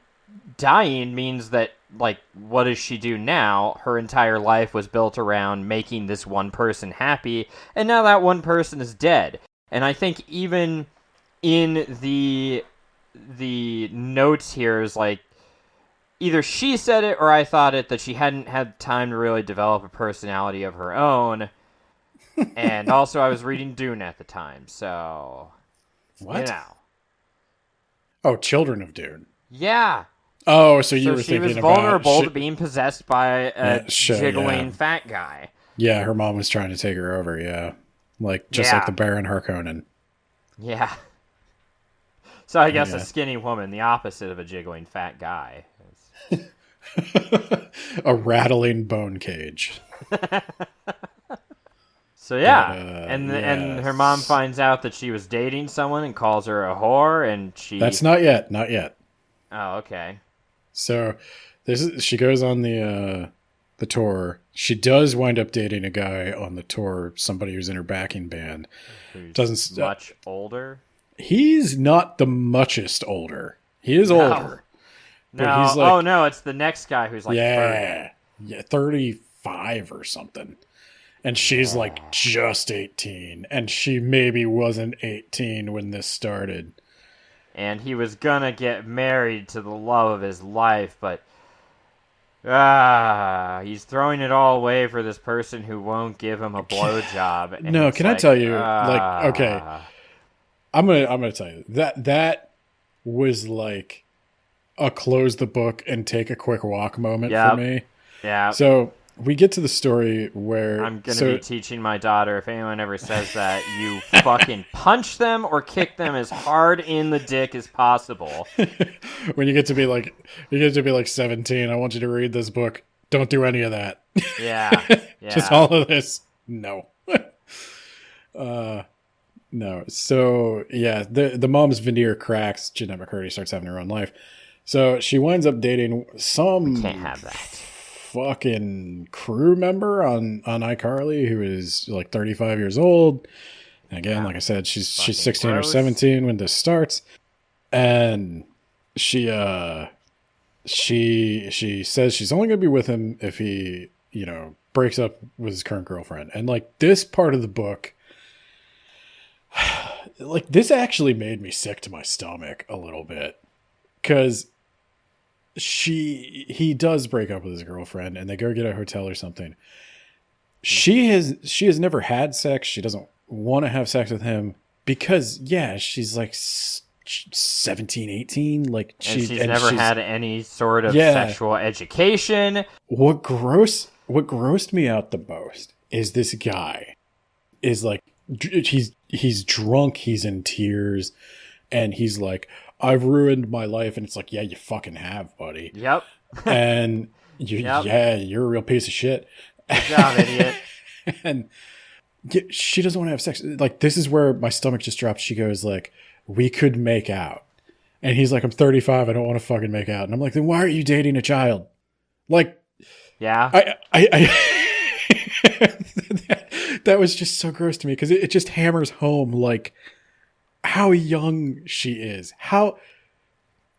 dying means that, like, what does she do now? Her entire life was built around making this one person happy, and now that one person is dead. And I think even in the notes here is like, either she said it or I thought it, that she hadn't had time to really develop a personality of her own. And also I was reading Dune at the time, so... What? You know. Oh, Children of Dune. Yeah. Oh, so you were she thinking was about... vulnerable to being possessed by a jiggling yeah. fat guy. Yeah, her mom was trying to take her over, yeah. Like, just like the Baron Harkonnen. Yeah. So I guess a skinny woman, the opposite of a jiggling fat guy. A rattling bone cage. So yeah, But, and her mom finds out that she was dating someone and calls her a whore, and she... That's not yet. Oh, okay. So she goes on the tour. She does wind up dating a guy on the tour, somebody who's in her backing band. Who's much older? He's not the muchest older. He is older. But No, he's like, oh no, it's the next guy who's like 30. yeah, 35 or something. And she's like just 18, and she maybe wasn't 18 when this started. And he was gonna get married to the love of his life, but he's throwing it all away for this person who won't give him a blowjob. No, can I tell you? Okay, I'm gonna tell you that was like a close the book and take a quick walk moment for me. Yeah. So we get to the story where I'm going to be teaching my daughter, if anyone ever says that, you fucking punch them or kick them as hard in the dick as possible. When you get to be like 17, I want you to read this book. Don't do any of that. Yeah. Just all of this. No. No. So yeah, the mom's veneer cracks. Jennette McCurdy starts having her own life. So she winds up dating some Can't have that fucking crew member on iCarly who is like 35 years old. And again, like I said, she's 16 gross. or 17 when this starts. And she says she's only going to be with him if he, breaks up with his current girlfriend. And like this part of the book, like this actually made me sick to my stomach a little bit, because he does break up with his girlfriend and they go get a hotel or something. She has never had sex. She doesn't want to have sex with him because she's like 17, 18. Like she's never had any sort of sexual education. What grossed me out the most is this guy is like, he's drunk, he's in tears, and he's like, I've ruined my life. And it's like, yeah, you fucking have, buddy. Yep. And you're a real piece of shit. Good job, idiot. And she doesn't want to have sex. Like, this is where my stomach just dropped. She goes like, we could make out. And he's like, I'm 35. I don't want to fucking make out. And I'm like, then why aren't you dating a child? Like, yeah, that was just so gross to me, because it just hammers home like how young she is. How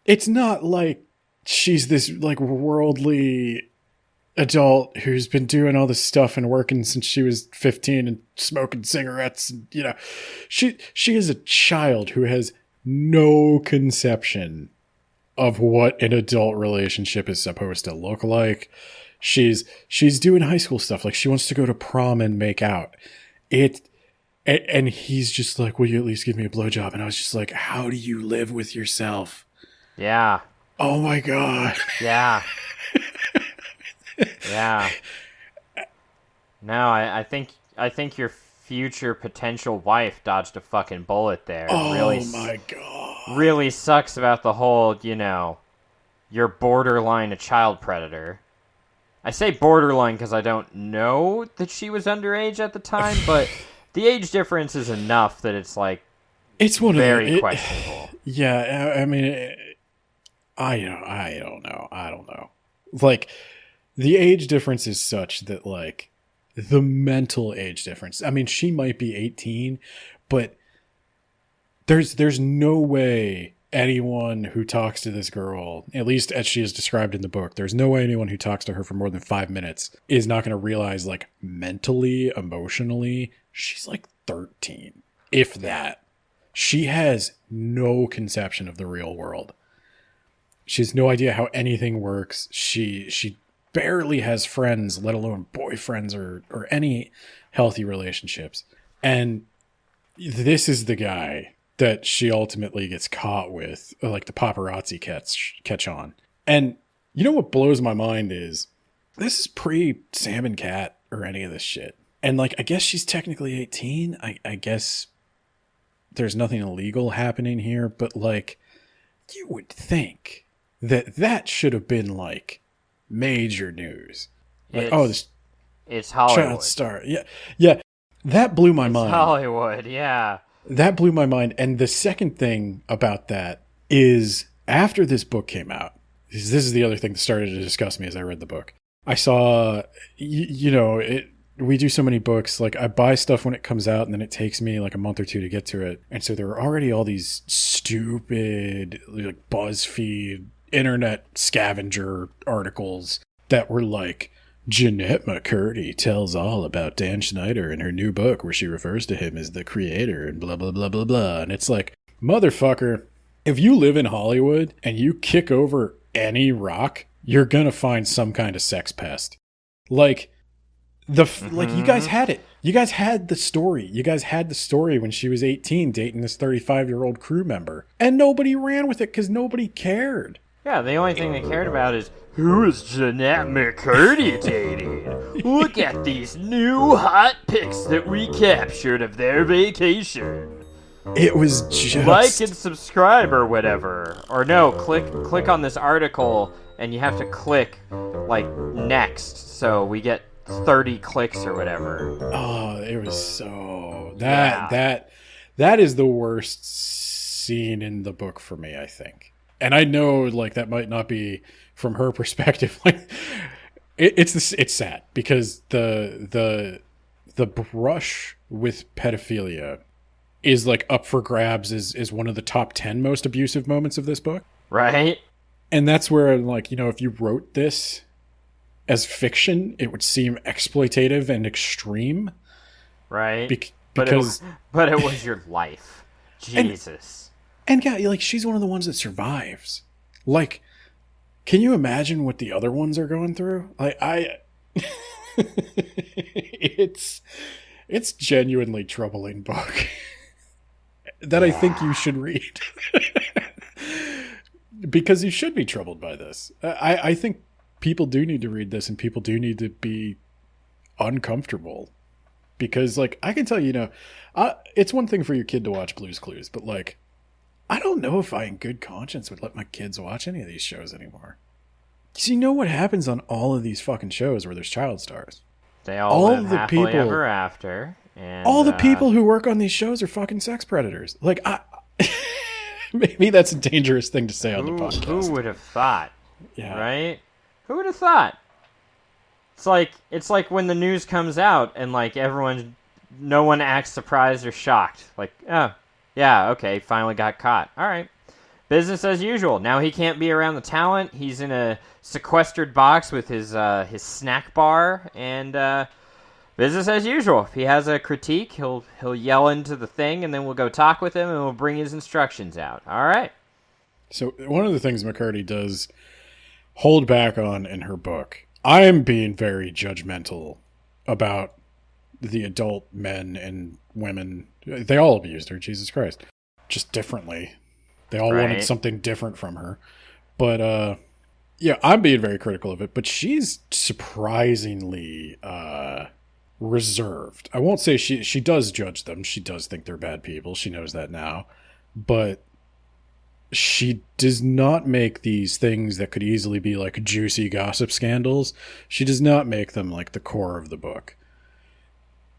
it's not like she's this like worldly adult who's been doing all this stuff and working since she was 15 and smoking cigarettes. And, she is a child who has no conception of what an adult relationship is supposed to look like. She's doing high school stuff. Like, she wants to go to prom and make out. And he's just like, will you at least give me a blowjob? And I was just like, how do you live with yourself? Yeah. Oh my God. Yeah. Yeah. No, I think your future potential wife dodged a fucking bullet there. Oh my God. Really sucks about the whole, you're borderline a child predator. I say borderline because I don't know that she was underage at the time, but the age difference is enough that it's like it's very questionable. Yeah, I mean, I don't know. Like, the age difference is such that like the mental age difference. I mean, she might be 18, but there's no way anyone who talks to this girl, at least as she is described in the book, there's no way anyone who talks to her for more than 5 minutes is not going to realize, like, mentally, emotionally, she's like 13, if that. She has no conception of the real world. She has no idea how anything works. She barely has friends, let alone boyfriends or any healthy relationships. And this is the guy that she ultimately gets caught with, like the paparazzi catch on. And you know what blows my mind is this is pre Sam and Cat or any of this shit. And like, I guess she's technically 18. I guess there's nothing illegal happening here, but like, you would think that should have been like major news. Like, it's Hollywood. Child star. Yeah. That blew my mind. Hollywood, yeah. That blew my mind. And the second thing about that is, after this book came out, this is the other thing that started to disgust me as I read the book. I saw, we do so many books, like I buy stuff when it comes out and then it takes me like a month or two to get to it. And so there were already all these stupid like BuzzFeed internet scavenger articles that were like, Jennette McCurdy tells all about Dan Schneider in her new book where she refers to him as the creator and blah, blah, blah, blah, blah. And it's like, motherfucker, if you live in Hollywood and you kick over any rock, you're going to find some kind of sex pest. Like, like you guys had it. You guys had the story. You guys had the story when she was 18 dating this 35-year-old crew member. And nobody ran with it because nobody cared. Yeah, the only thing they cared about is, who is Jennette McCurdy dating? Look at these new hot pics that we captured of their vacation. It was just... Like and subscribe or whatever. Or no, click on this article and you have to click, like, next. So we get 30 clicks or whatever. Oh, it was so... That is the worst scene in the book for me, I think. And I know, like, that might not be from her perspective. Like, it's sad because the brush with pedophilia is, like, up for grabs is one of the top 10 most abusive moments of this book. Right? And that's where, like, you know, if you wrote this as fiction, it would seem exploitative and extreme. Right. Because but it was your life. Jesus. And yeah, like, she's one of the ones that survives. Like, can you imagine what the other ones are going through? Like, it's genuinely troubling book that I think you should read. Because you should be troubled by this. I think people do need to read this and people do need to be uncomfortable. Because, like, I can tell you, it's one thing for your kid to watch Blue's Clues, but, like, I don't know if I in good conscience would let my kids watch any of these shows anymore. Because you know what happens on all of these fucking shows where there's child stars? They all live happily ever after. And, all the people who work on these shows are fucking sex predators. Like, maybe that's a dangerous thing to say on the podcast. Who would have thought? Yeah. Right? Who would have thought? It's like when the news comes out and, like, no one acts surprised or shocked. Like, oh, yeah, okay, finally got caught. All right. Business as usual. Now he can't be around the talent. He's in a sequestered box with his snack bar, and business as usual. If he has a critique, he'll yell into the thing, and then we'll go talk with him, and we'll bring his instructions out. All right. So one of the things McCurdy does hold back on in her book, I am being very judgmental about the adult men and women. They all abused her, Jesus Christ. Just differently. They all wanted something different from her. But, yeah, I'm being very critical of it. But she's surprisingly reserved. I won't say she does judge them. She does think they're bad people. She knows that now. But she does not make these things that could easily be like juicy gossip scandals. She does not make them like the core of the book.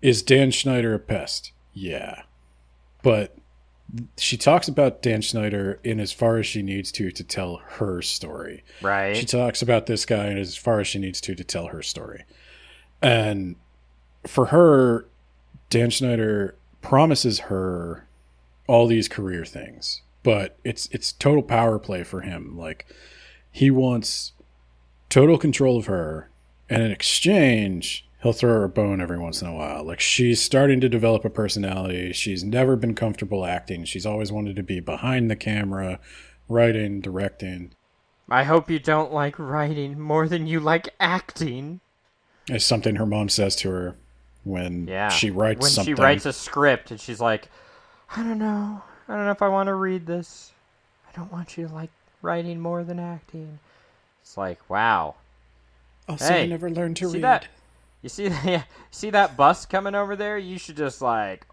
Is Dan Schneider a pest? Yeah. But she talks about Dan Schneider in as far as she needs to tell her story. Right. She talks about this guy in as far as she needs to tell her story. And for her, Dan Schneider promises her all these career things. But it's total power play for him. Like, he wants total control of her. And in exchange, he'll throw her a bone every once in a while. Like, she's starting to develop a personality. She's never been comfortable acting. She's always wanted to be behind the camera, writing, directing. I hope you don't like writing more than you like acting. It's something her mom says to her when she writes something. When she writes a script and she's like, I don't know if I want to read this. I don't want you to like writing more than acting. It's like, wow. Also, I never learned to read. You see that bus coming over there? You should just like,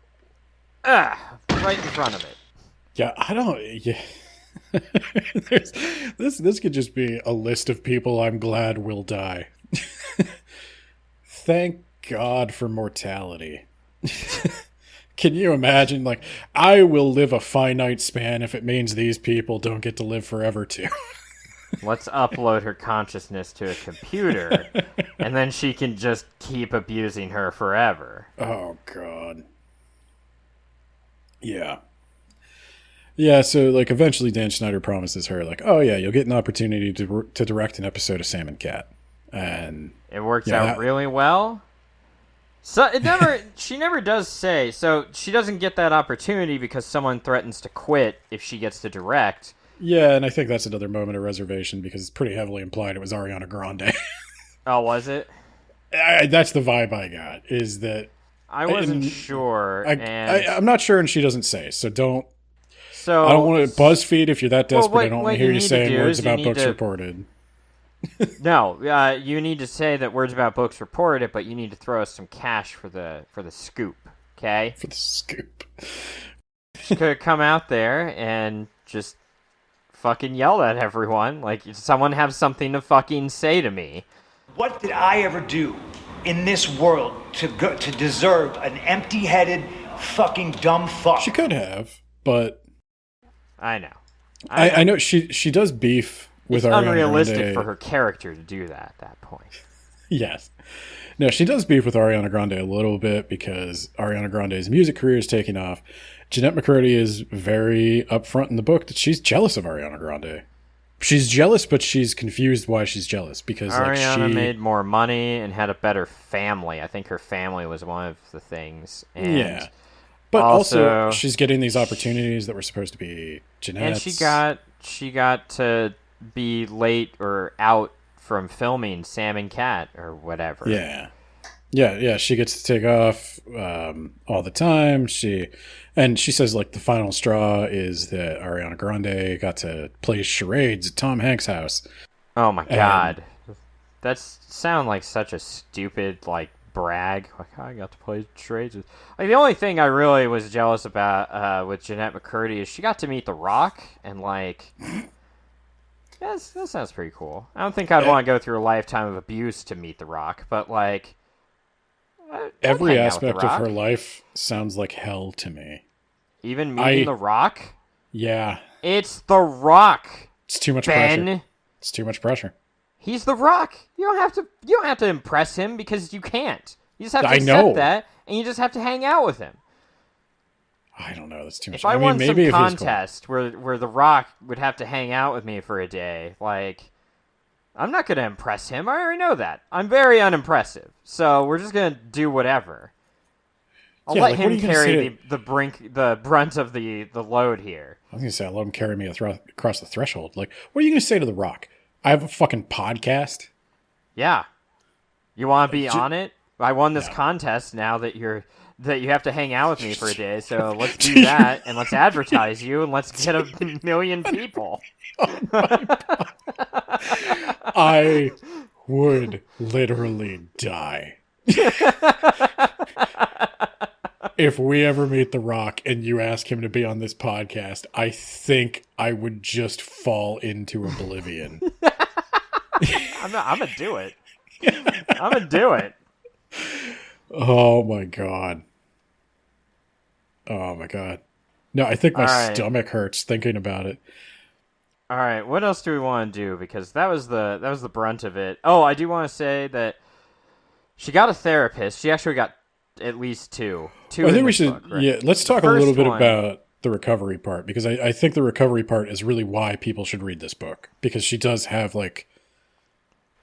right in front of it. Yeah, I don't. Yeah, this could just be a list of people I'm glad will die. Thank God for mortality. Can you imagine? Like, I will live a finite span if it means these people don't get to live forever too. Let's upload her consciousness to a computer, and then she can just keep abusing her forever. Oh, God. Yeah. Yeah, so, like, eventually Dan Schneider promises her, like, oh, yeah, you'll get an opportunity to direct an episode of Sam and Cat. And it works out really well. So she never does say, so she doesn't get that opportunity because someone threatens to quit if she gets to direct. Yeah, and I think that's another moment of reservation because it's pretty heavily implied it was Ariana Grande. Oh, was it? That's the vibe I got, is that... I wasn't sure. I'm not sure, and she doesn't say, so don't... So I don't want to BuzzFeed if you're that desperate. I don't want to hear you saying words about books reported. No, you need to say that words about books reported, but you need to throw us some cash for the scoop, okay? For the scoop. She could come out there and just fucking yell at everyone, like, someone have something to fucking say to me. What did I ever do in this world to deserve an empty-headed, fucking dumb fuck? She could have, but I know. I know she does beef with Ariana Grande. It's unrealistic for her character to do that at that point. Yes. No, she does beef with Ariana Grande a little bit because Ariana Grande's music career is taking off. Jennette McCurdy is very upfront in the book that she's jealous of Ariana Grande. She's jealous, but she's confused why she's jealous because Ariana made more money and had a better family. I think her family was one of the things. And yeah. But also she's getting these opportunities that were supposed to be Jennette's. And she got to be late or out from filming Sam and Cat or whatever. Yeah. Yeah, she gets to take off all the time. She says, like, the final straw is that Ariana Grande got to play charades at Tom Hanks' house. Oh my god. That sounds like such a stupid, like, brag. Like, I got to play charades. Like, the only thing I really was jealous about with Jennette McCurdy is she got to meet The Rock, and, like... that sounds pretty cool. I don't think I'd want to go through a lifetime of abuse to meet The Rock, but, like... every aspect of her life sounds like hell to me. Even meeting The Rock? Yeah. It's The Rock. It's too much Ben. pressure. It's too much pressure. He's The Rock. You don't have to impress him because you can't. You just have to accept that, and you just have to hang out with him. I don't know. That's too much. If I won some contest where The Rock would have to hang out with me for a day, like, I'm not going to impress him. I already know that. I'm very unimpressive. So we're just going to do whatever. I'll let him carry the brunt of the load here. I was going to say, I'll let him carry me across the threshold. Like, what are you going to say to The Rock? I have a fucking podcast? Yeah. You want to be on it? I won this contest now that you have to hang out with me for a day, so let's do that, and let's advertise you, and let's get 1 million people. Oh I would literally die. If we ever meet The Rock and you ask him to be on this podcast, I think I would just fall into oblivion. I'm going to do it. I'm going to do it. Oh my god. Oh my god. No, I think my stomach hurts thinking about it. All right, what else do we want to do? Because that was the brunt of it. Oh, I do want to say that she got a therapist. She actually got at least two. I think we should. Book, right? Yeah, let's talk a little bit about the recovery part because I think the recovery part is really why people should read this book because she does have like.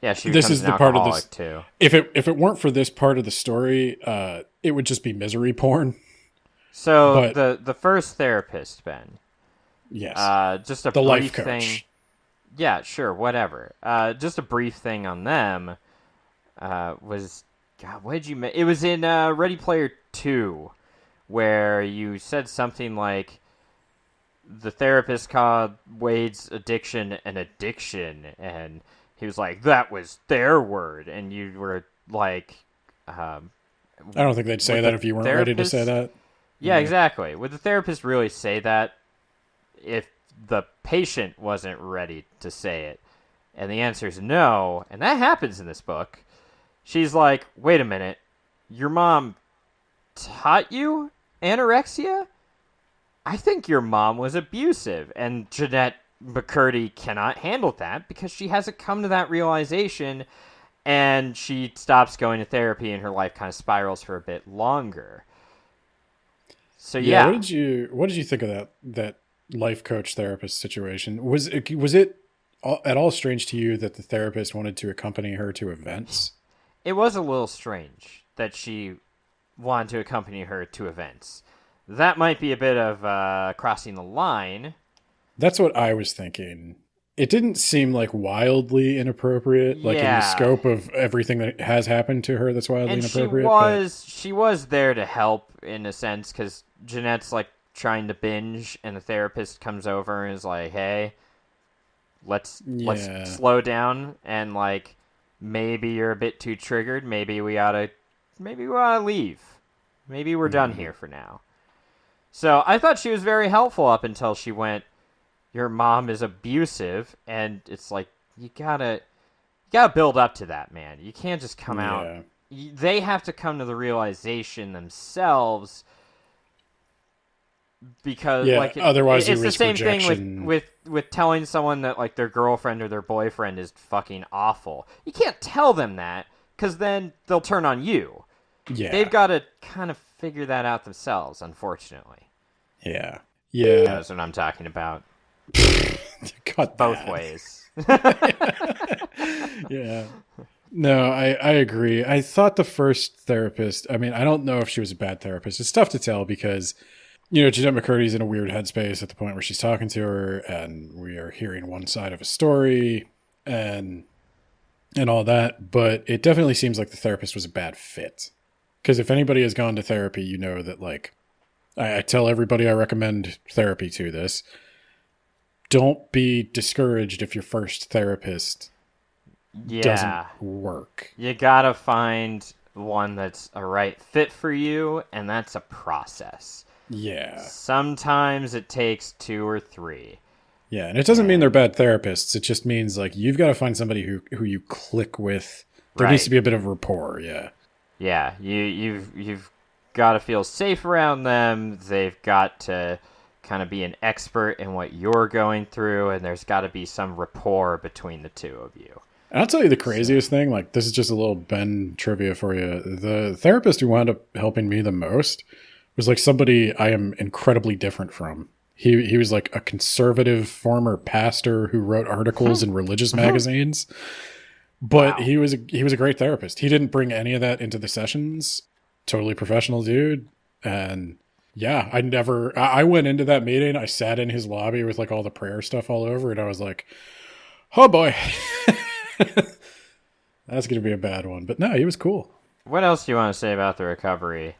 Yeah, she this is the part of this too. If it weren't for this part of the story, it would just be misery porn. So the first therapist, Ben. Yes. Just a the brief life coach. Thing. Yeah, sure, whatever. Just a brief thing on them. Was God? What did you? It was in Ready Player 2, where you said something like, "The therapist called Wade's addiction an addiction," and he was like, "That was their word," and you were like, "I don't think they'd say that if you weren't ready to say that." Yeah, exactly. Would the therapist really say that if the patient wasn't ready to say it? And the answer is no, and that happens in this book. She's like, wait a minute, your mom taught you anorexia? I think your mom was abusive. And Jennette McCurdy cannot handle that because she hasn't come to that realization, and she stops going to therapy and her life kind of spirals for a bit longer. So yeah. What did you think of that life coach therapist situation? Was it at all strange to you that the therapist wanted to accompany her to events? It was a little strange that she wanted to accompany her to events. That might be a bit of crossing the line. That's what I was thinking. It didn't seem like wildly inappropriate, like in the scope of everything that has happened to her that's wildly inappropriate. She was there to help in a sense, because Jennette's like trying to binge, and the therapist comes over and is like, "Hey, let's slow down, and like maybe you're a bit too triggered. Maybe we ought to leave. Maybe we're done here for now." So I thought she was very helpful up until she went, "Your mom is abusive," and it's like, you gotta build up to that, man. You can't just come out. They have to come to the realization themselves, because otherwise it's the same thing with telling someone that like their girlfriend or their boyfriend is fucking awful. You can't tell them that, because then they'll turn on you. Yeah, they've got to kind of figure that out themselves, unfortunately. Yeah. That's what I'm talking about. Cut both ways. Yeah. No, I agree. I thought the first therapist, I mean, I don't know if she was a bad therapist. It's tough to tell because, Jennette McCurdy's in a weird headspace at the point where she's talking to her, and we are hearing one side of a story and all that. But it definitely seems like the therapist was a bad fit. Because if anybody has gone to therapy, you know that, like, I tell everybody I recommend therapy to this. Don't be discouraged if your first therapist doesn't work. You gotta find one that's a right fit for you, and that's a process. Yeah. Sometimes it takes 2 or 3. Yeah, and it doesn't mean they're bad therapists. It just means, like, you've got to find somebody who you click with. There needs to be a bit of rapport, yeah. Yeah, you've got to feel safe around them. They've got to kind of be an expert in what you're going through, and there's got to be some rapport between the two of you. And I'll tell you the craziest thing, like, this is just a little Ben trivia for you. The therapist who wound up helping me the most was like somebody I am incredibly different from. He was like a conservative former pastor who wrote articles in religious magazines. But he was a great therapist. He didn't bring any of that into the sessions. Totally professional dude. And yeah, I went into that meeting. I sat in his lobby with like all the prayer stuff all over, and I was like, oh boy, that's going to be a bad one. But no, he was cool. What else do you want to say about the recovery?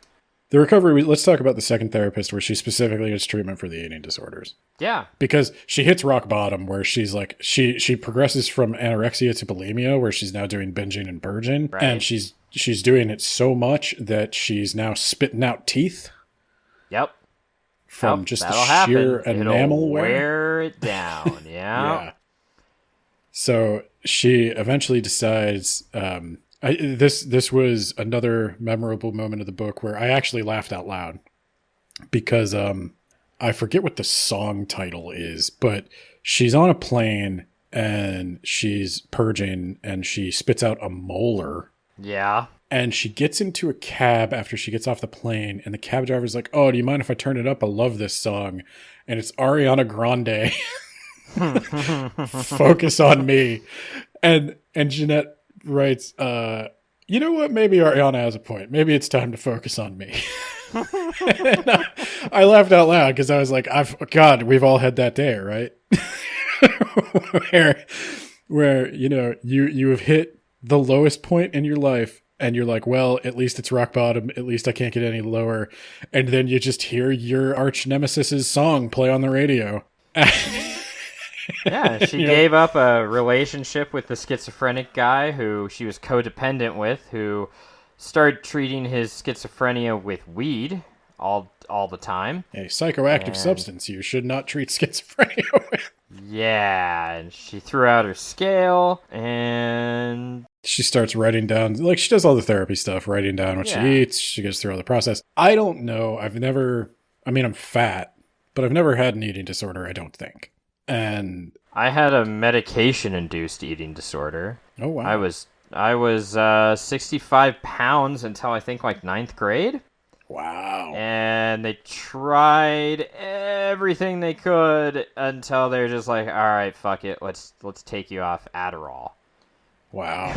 The recovery, let's talk about the second therapist where she specifically gets treatment for the eating disorders. Yeah. Because she hits rock bottom where she's like, she progresses from anorexia to bulimia, where she's now doing binging and purging. Right. And she's doing it so much that she's now spitting out teeth. Yep. From just the sheer enamel wear it down. Yeah. So she eventually decides, this was another memorable moment of the book where I actually laughed out loud because I forget what the song title is, but she's on a plane and she's purging and she spits out a molar. Yeah. And she gets into a cab after she gets off the plane, and the cab driver's like, "Oh, do you mind if I turn it up? I love this song." And it's Ariana Grande. Focus on me. And Jennette writes, you know what? Maybe Ariana has a point. Maybe it's time to focus on me. I laughed out loud because I was like, God, we've all had that day, right? where you have hit the lowest point in your life and you're like, well, at least it's rock bottom. At least I can't get any lower. And then you just hear your arch nemesis's song play on the radio. Yeah, she gave up a relationship with the schizophrenic guy who she was codependent with, who started treating his schizophrenia with weed all the time. A psychoactive substance you should not treat schizophrenia with. Yeah, and she threw out her scale, and she starts writing down, like she does all the therapy stuff, writing down what she eats. She goes through all the process. I don't know. I'm fat, but I've never had an eating disorder, I don't think. And I had a medication-induced eating disorder. Oh, wow. I was 65 pounds until I think like 9th grade. Wow. And they tried everything they could until they're just like, all right, fuck it, let's take you off Adderall. Wow.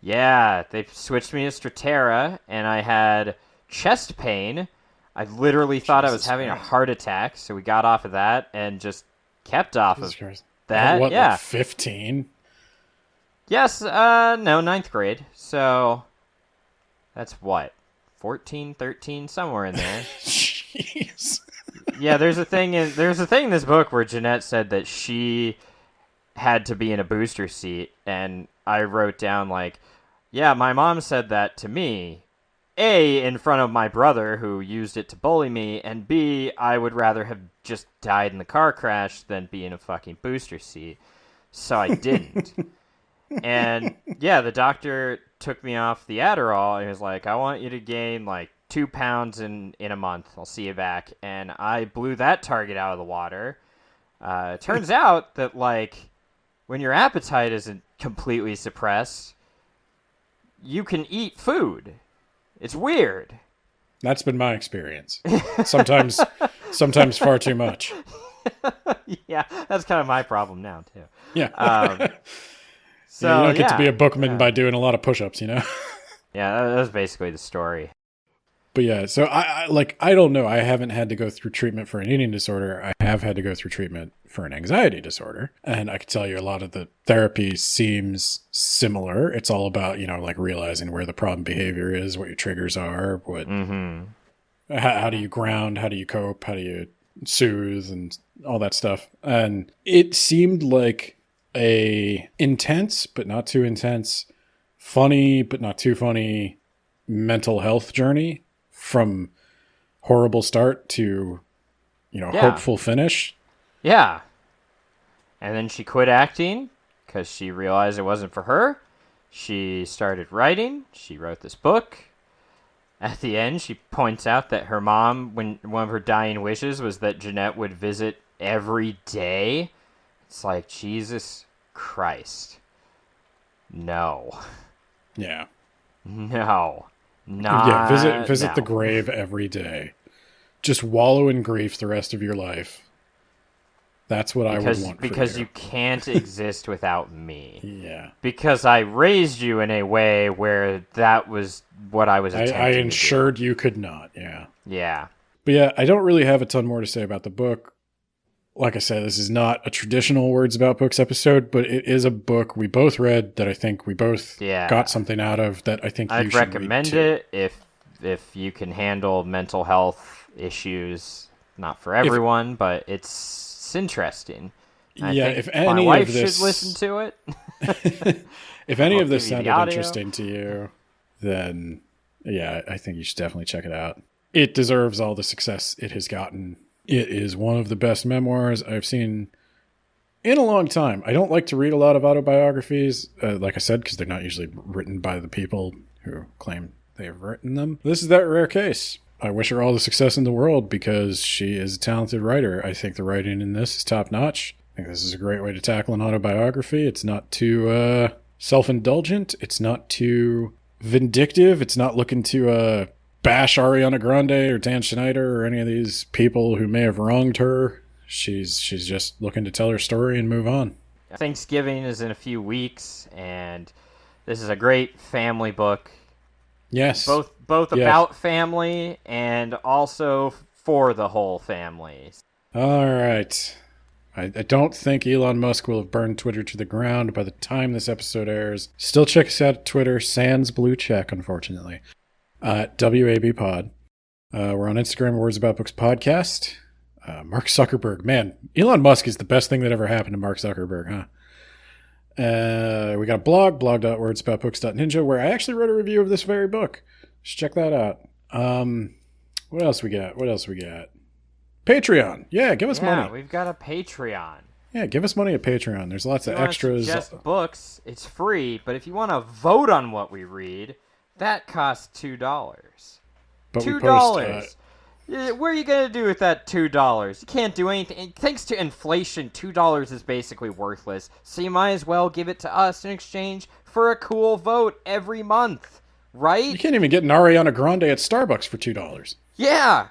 Yeah, they switched me to Strattera, and I had chest pain. I literally thought I was having a heart attack, so we got off of that and just kept off of that. What, yeah. like 15? Yes, no, 9th grade. So that's what? 14, 13, somewhere in there. Jeez. Yeah, there's a thing in this book where Jennette said that she had to be in a booster seat, and I wrote down like, yeah, my mom said that to me. A, in front of my brother who used it to bully me, and B, I would rather have just died in the car crash than be in a fucking booster seat. So I didn't. And yeah, the doctor took me off the Adderall and he was like, I want you to gain like 2 pounds in a month. I'll see you back. And I blew that target out of the water. It turns out that like when your appetite isn't completely suppressed, you can eat food. It's weird. That's been my experience. Sometimes far too much. Yeah, that's kind of my problem now too. Yeah. So you don't get to be a bookman by doing a lot of push-ups, you know? Yeah, that was basically the story. But yeah, so I don't know. I haven't had to go through treatment for an eating disorder. I have had to go through treatment for an anxiety disorder. And I can tell you a lot of the therapy seems similar. It's all about, like realizing where the problem behavior is, what your triggers are, how do you ground, how do you cope, how do you soothe, and all that stuff. And it seemed like a intense, but not too intense, funny, but not too funny mental health journey from horrible start to, hopeful finish. Yeah. And then she quit acting because she realized it wasn't for her. She started writing. She wrote this book. At the end, she points out that her mom, when one of her dying wishes was that Jennette would visit every day. It's like, Jesus Christ. No. Yeah. No. Visit the grave every day. Just wallow in grief the rest of your life. That's what I would want for you. Because you can't exist without me. Yeah. Because I raised you in a way where that was what I was attempting I to do. ensured you could not, yeah. Yeah. But yeah, I don't really have a ton more to say about the book. Like I said, this is not a traditional Words About Books episode, but it is a book we both read that I think we both got something out of that I think I'd recommend it if you can handle mental health issues. Not for everyone, but it's interesting. I think if any my wife of this should listen to it. If any of this sounded interesting to you, then yeah, I think you should definitely check it out. It deserves all the success it has gotten. It is one of the best memoirs I've seen in a long time. I don't like to read a lot of autobiographies, like I said, because they're not usually written by the people who claim they have written them. This is that rare case. I wish her all the success in the world because she is a talented writer. I think the writing in this is top-notch. I think this is a great way to tackle an autobiography. It's not too self-indulgent. It's not too vindictive. It's not looking to bash Ariana Grande or Dan Schneider or any of these people who may have wronged her. She's just looking to tell her story and move on. Thanksgiving is in a few weeks, and this is a great family book. Yes. Both about family and also for the whole family. All right. I don't think Elon Musk will have burned Twitter to the ground by the time this episode airs. Still check us out at Twitter, sans blue check, unfortunately. WAB Pod. We're on Instagram, Words About Books Podcast. Mark Zuckerberg. Man, Elon Musk is the best thing that ever happened to Mark Zuckerberg, huh? We got a blog.wordsaboutbooks.ninja, where I actually wrote a review of this very book. Just check that out. What else we got? Patreon. Yeah, give us money. Yeah, we've got a Patreon. Yeah, give us money at Patreon. There's lots of extras. Just books. It's free, but if you want to vote on what we read, that costs $2. But $2. What are you going to do with that $2? You can't do anything. Thanks to inflation, $2 is basically worthless. So you might as well give it to us in exchange for a cool vote every month. right? You can't even get an Ariana Grande at Starbucks for $2. Yeah.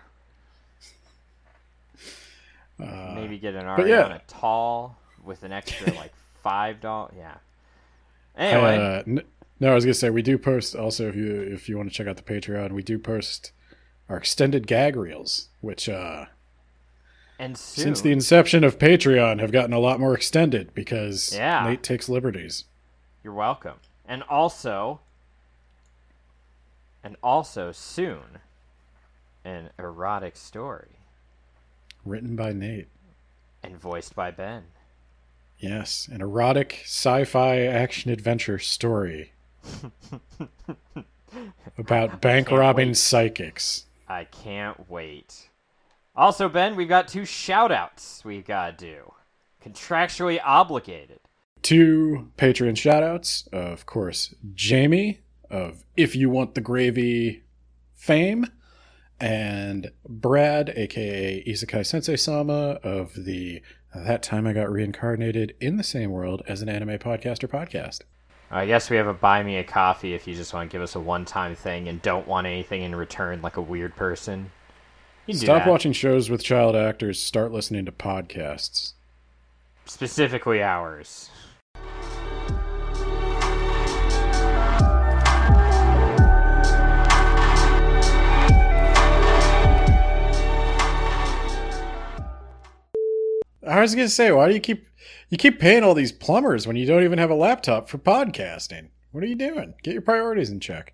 Maybe get an Ariana tall with an extra like $5. Yeah. Anyway, no, I was gonna say we do post also if you want to check out the Patreon, we do post our extended gag reels, which and soon, since the inception of Patreon have gotten a lot more extended because Yeah. Nate takes liberties. You're welcome. And also soon, an erotic story Written by Nate. and voiced by Ben. Yes, an erotic sci-fi action adventure story about bank robbing psychics. I can't wait. Also, Ben, we've got 2 shout-outs we've got to do. Contractually obligated. 2 Patreon shoutouts, of course, Jamie of If You Want the Gravy fame, and Brad, aka Isekai Sensei Sama, of the That Time I Got Reincarnated in the Same World as an Anime Podcaster podcast. I guess we have a buy me a coffee if you just want to give us a one-time thing and don't want anything in return like a weird person. You can do Stop that. watching shows with child actors, start listening to podcasts. Specifically ours. I was gonna say, why do you keep paying all these plumbers when you don't even have a laptop for podcasting? What are you doing? Get your priorities in check.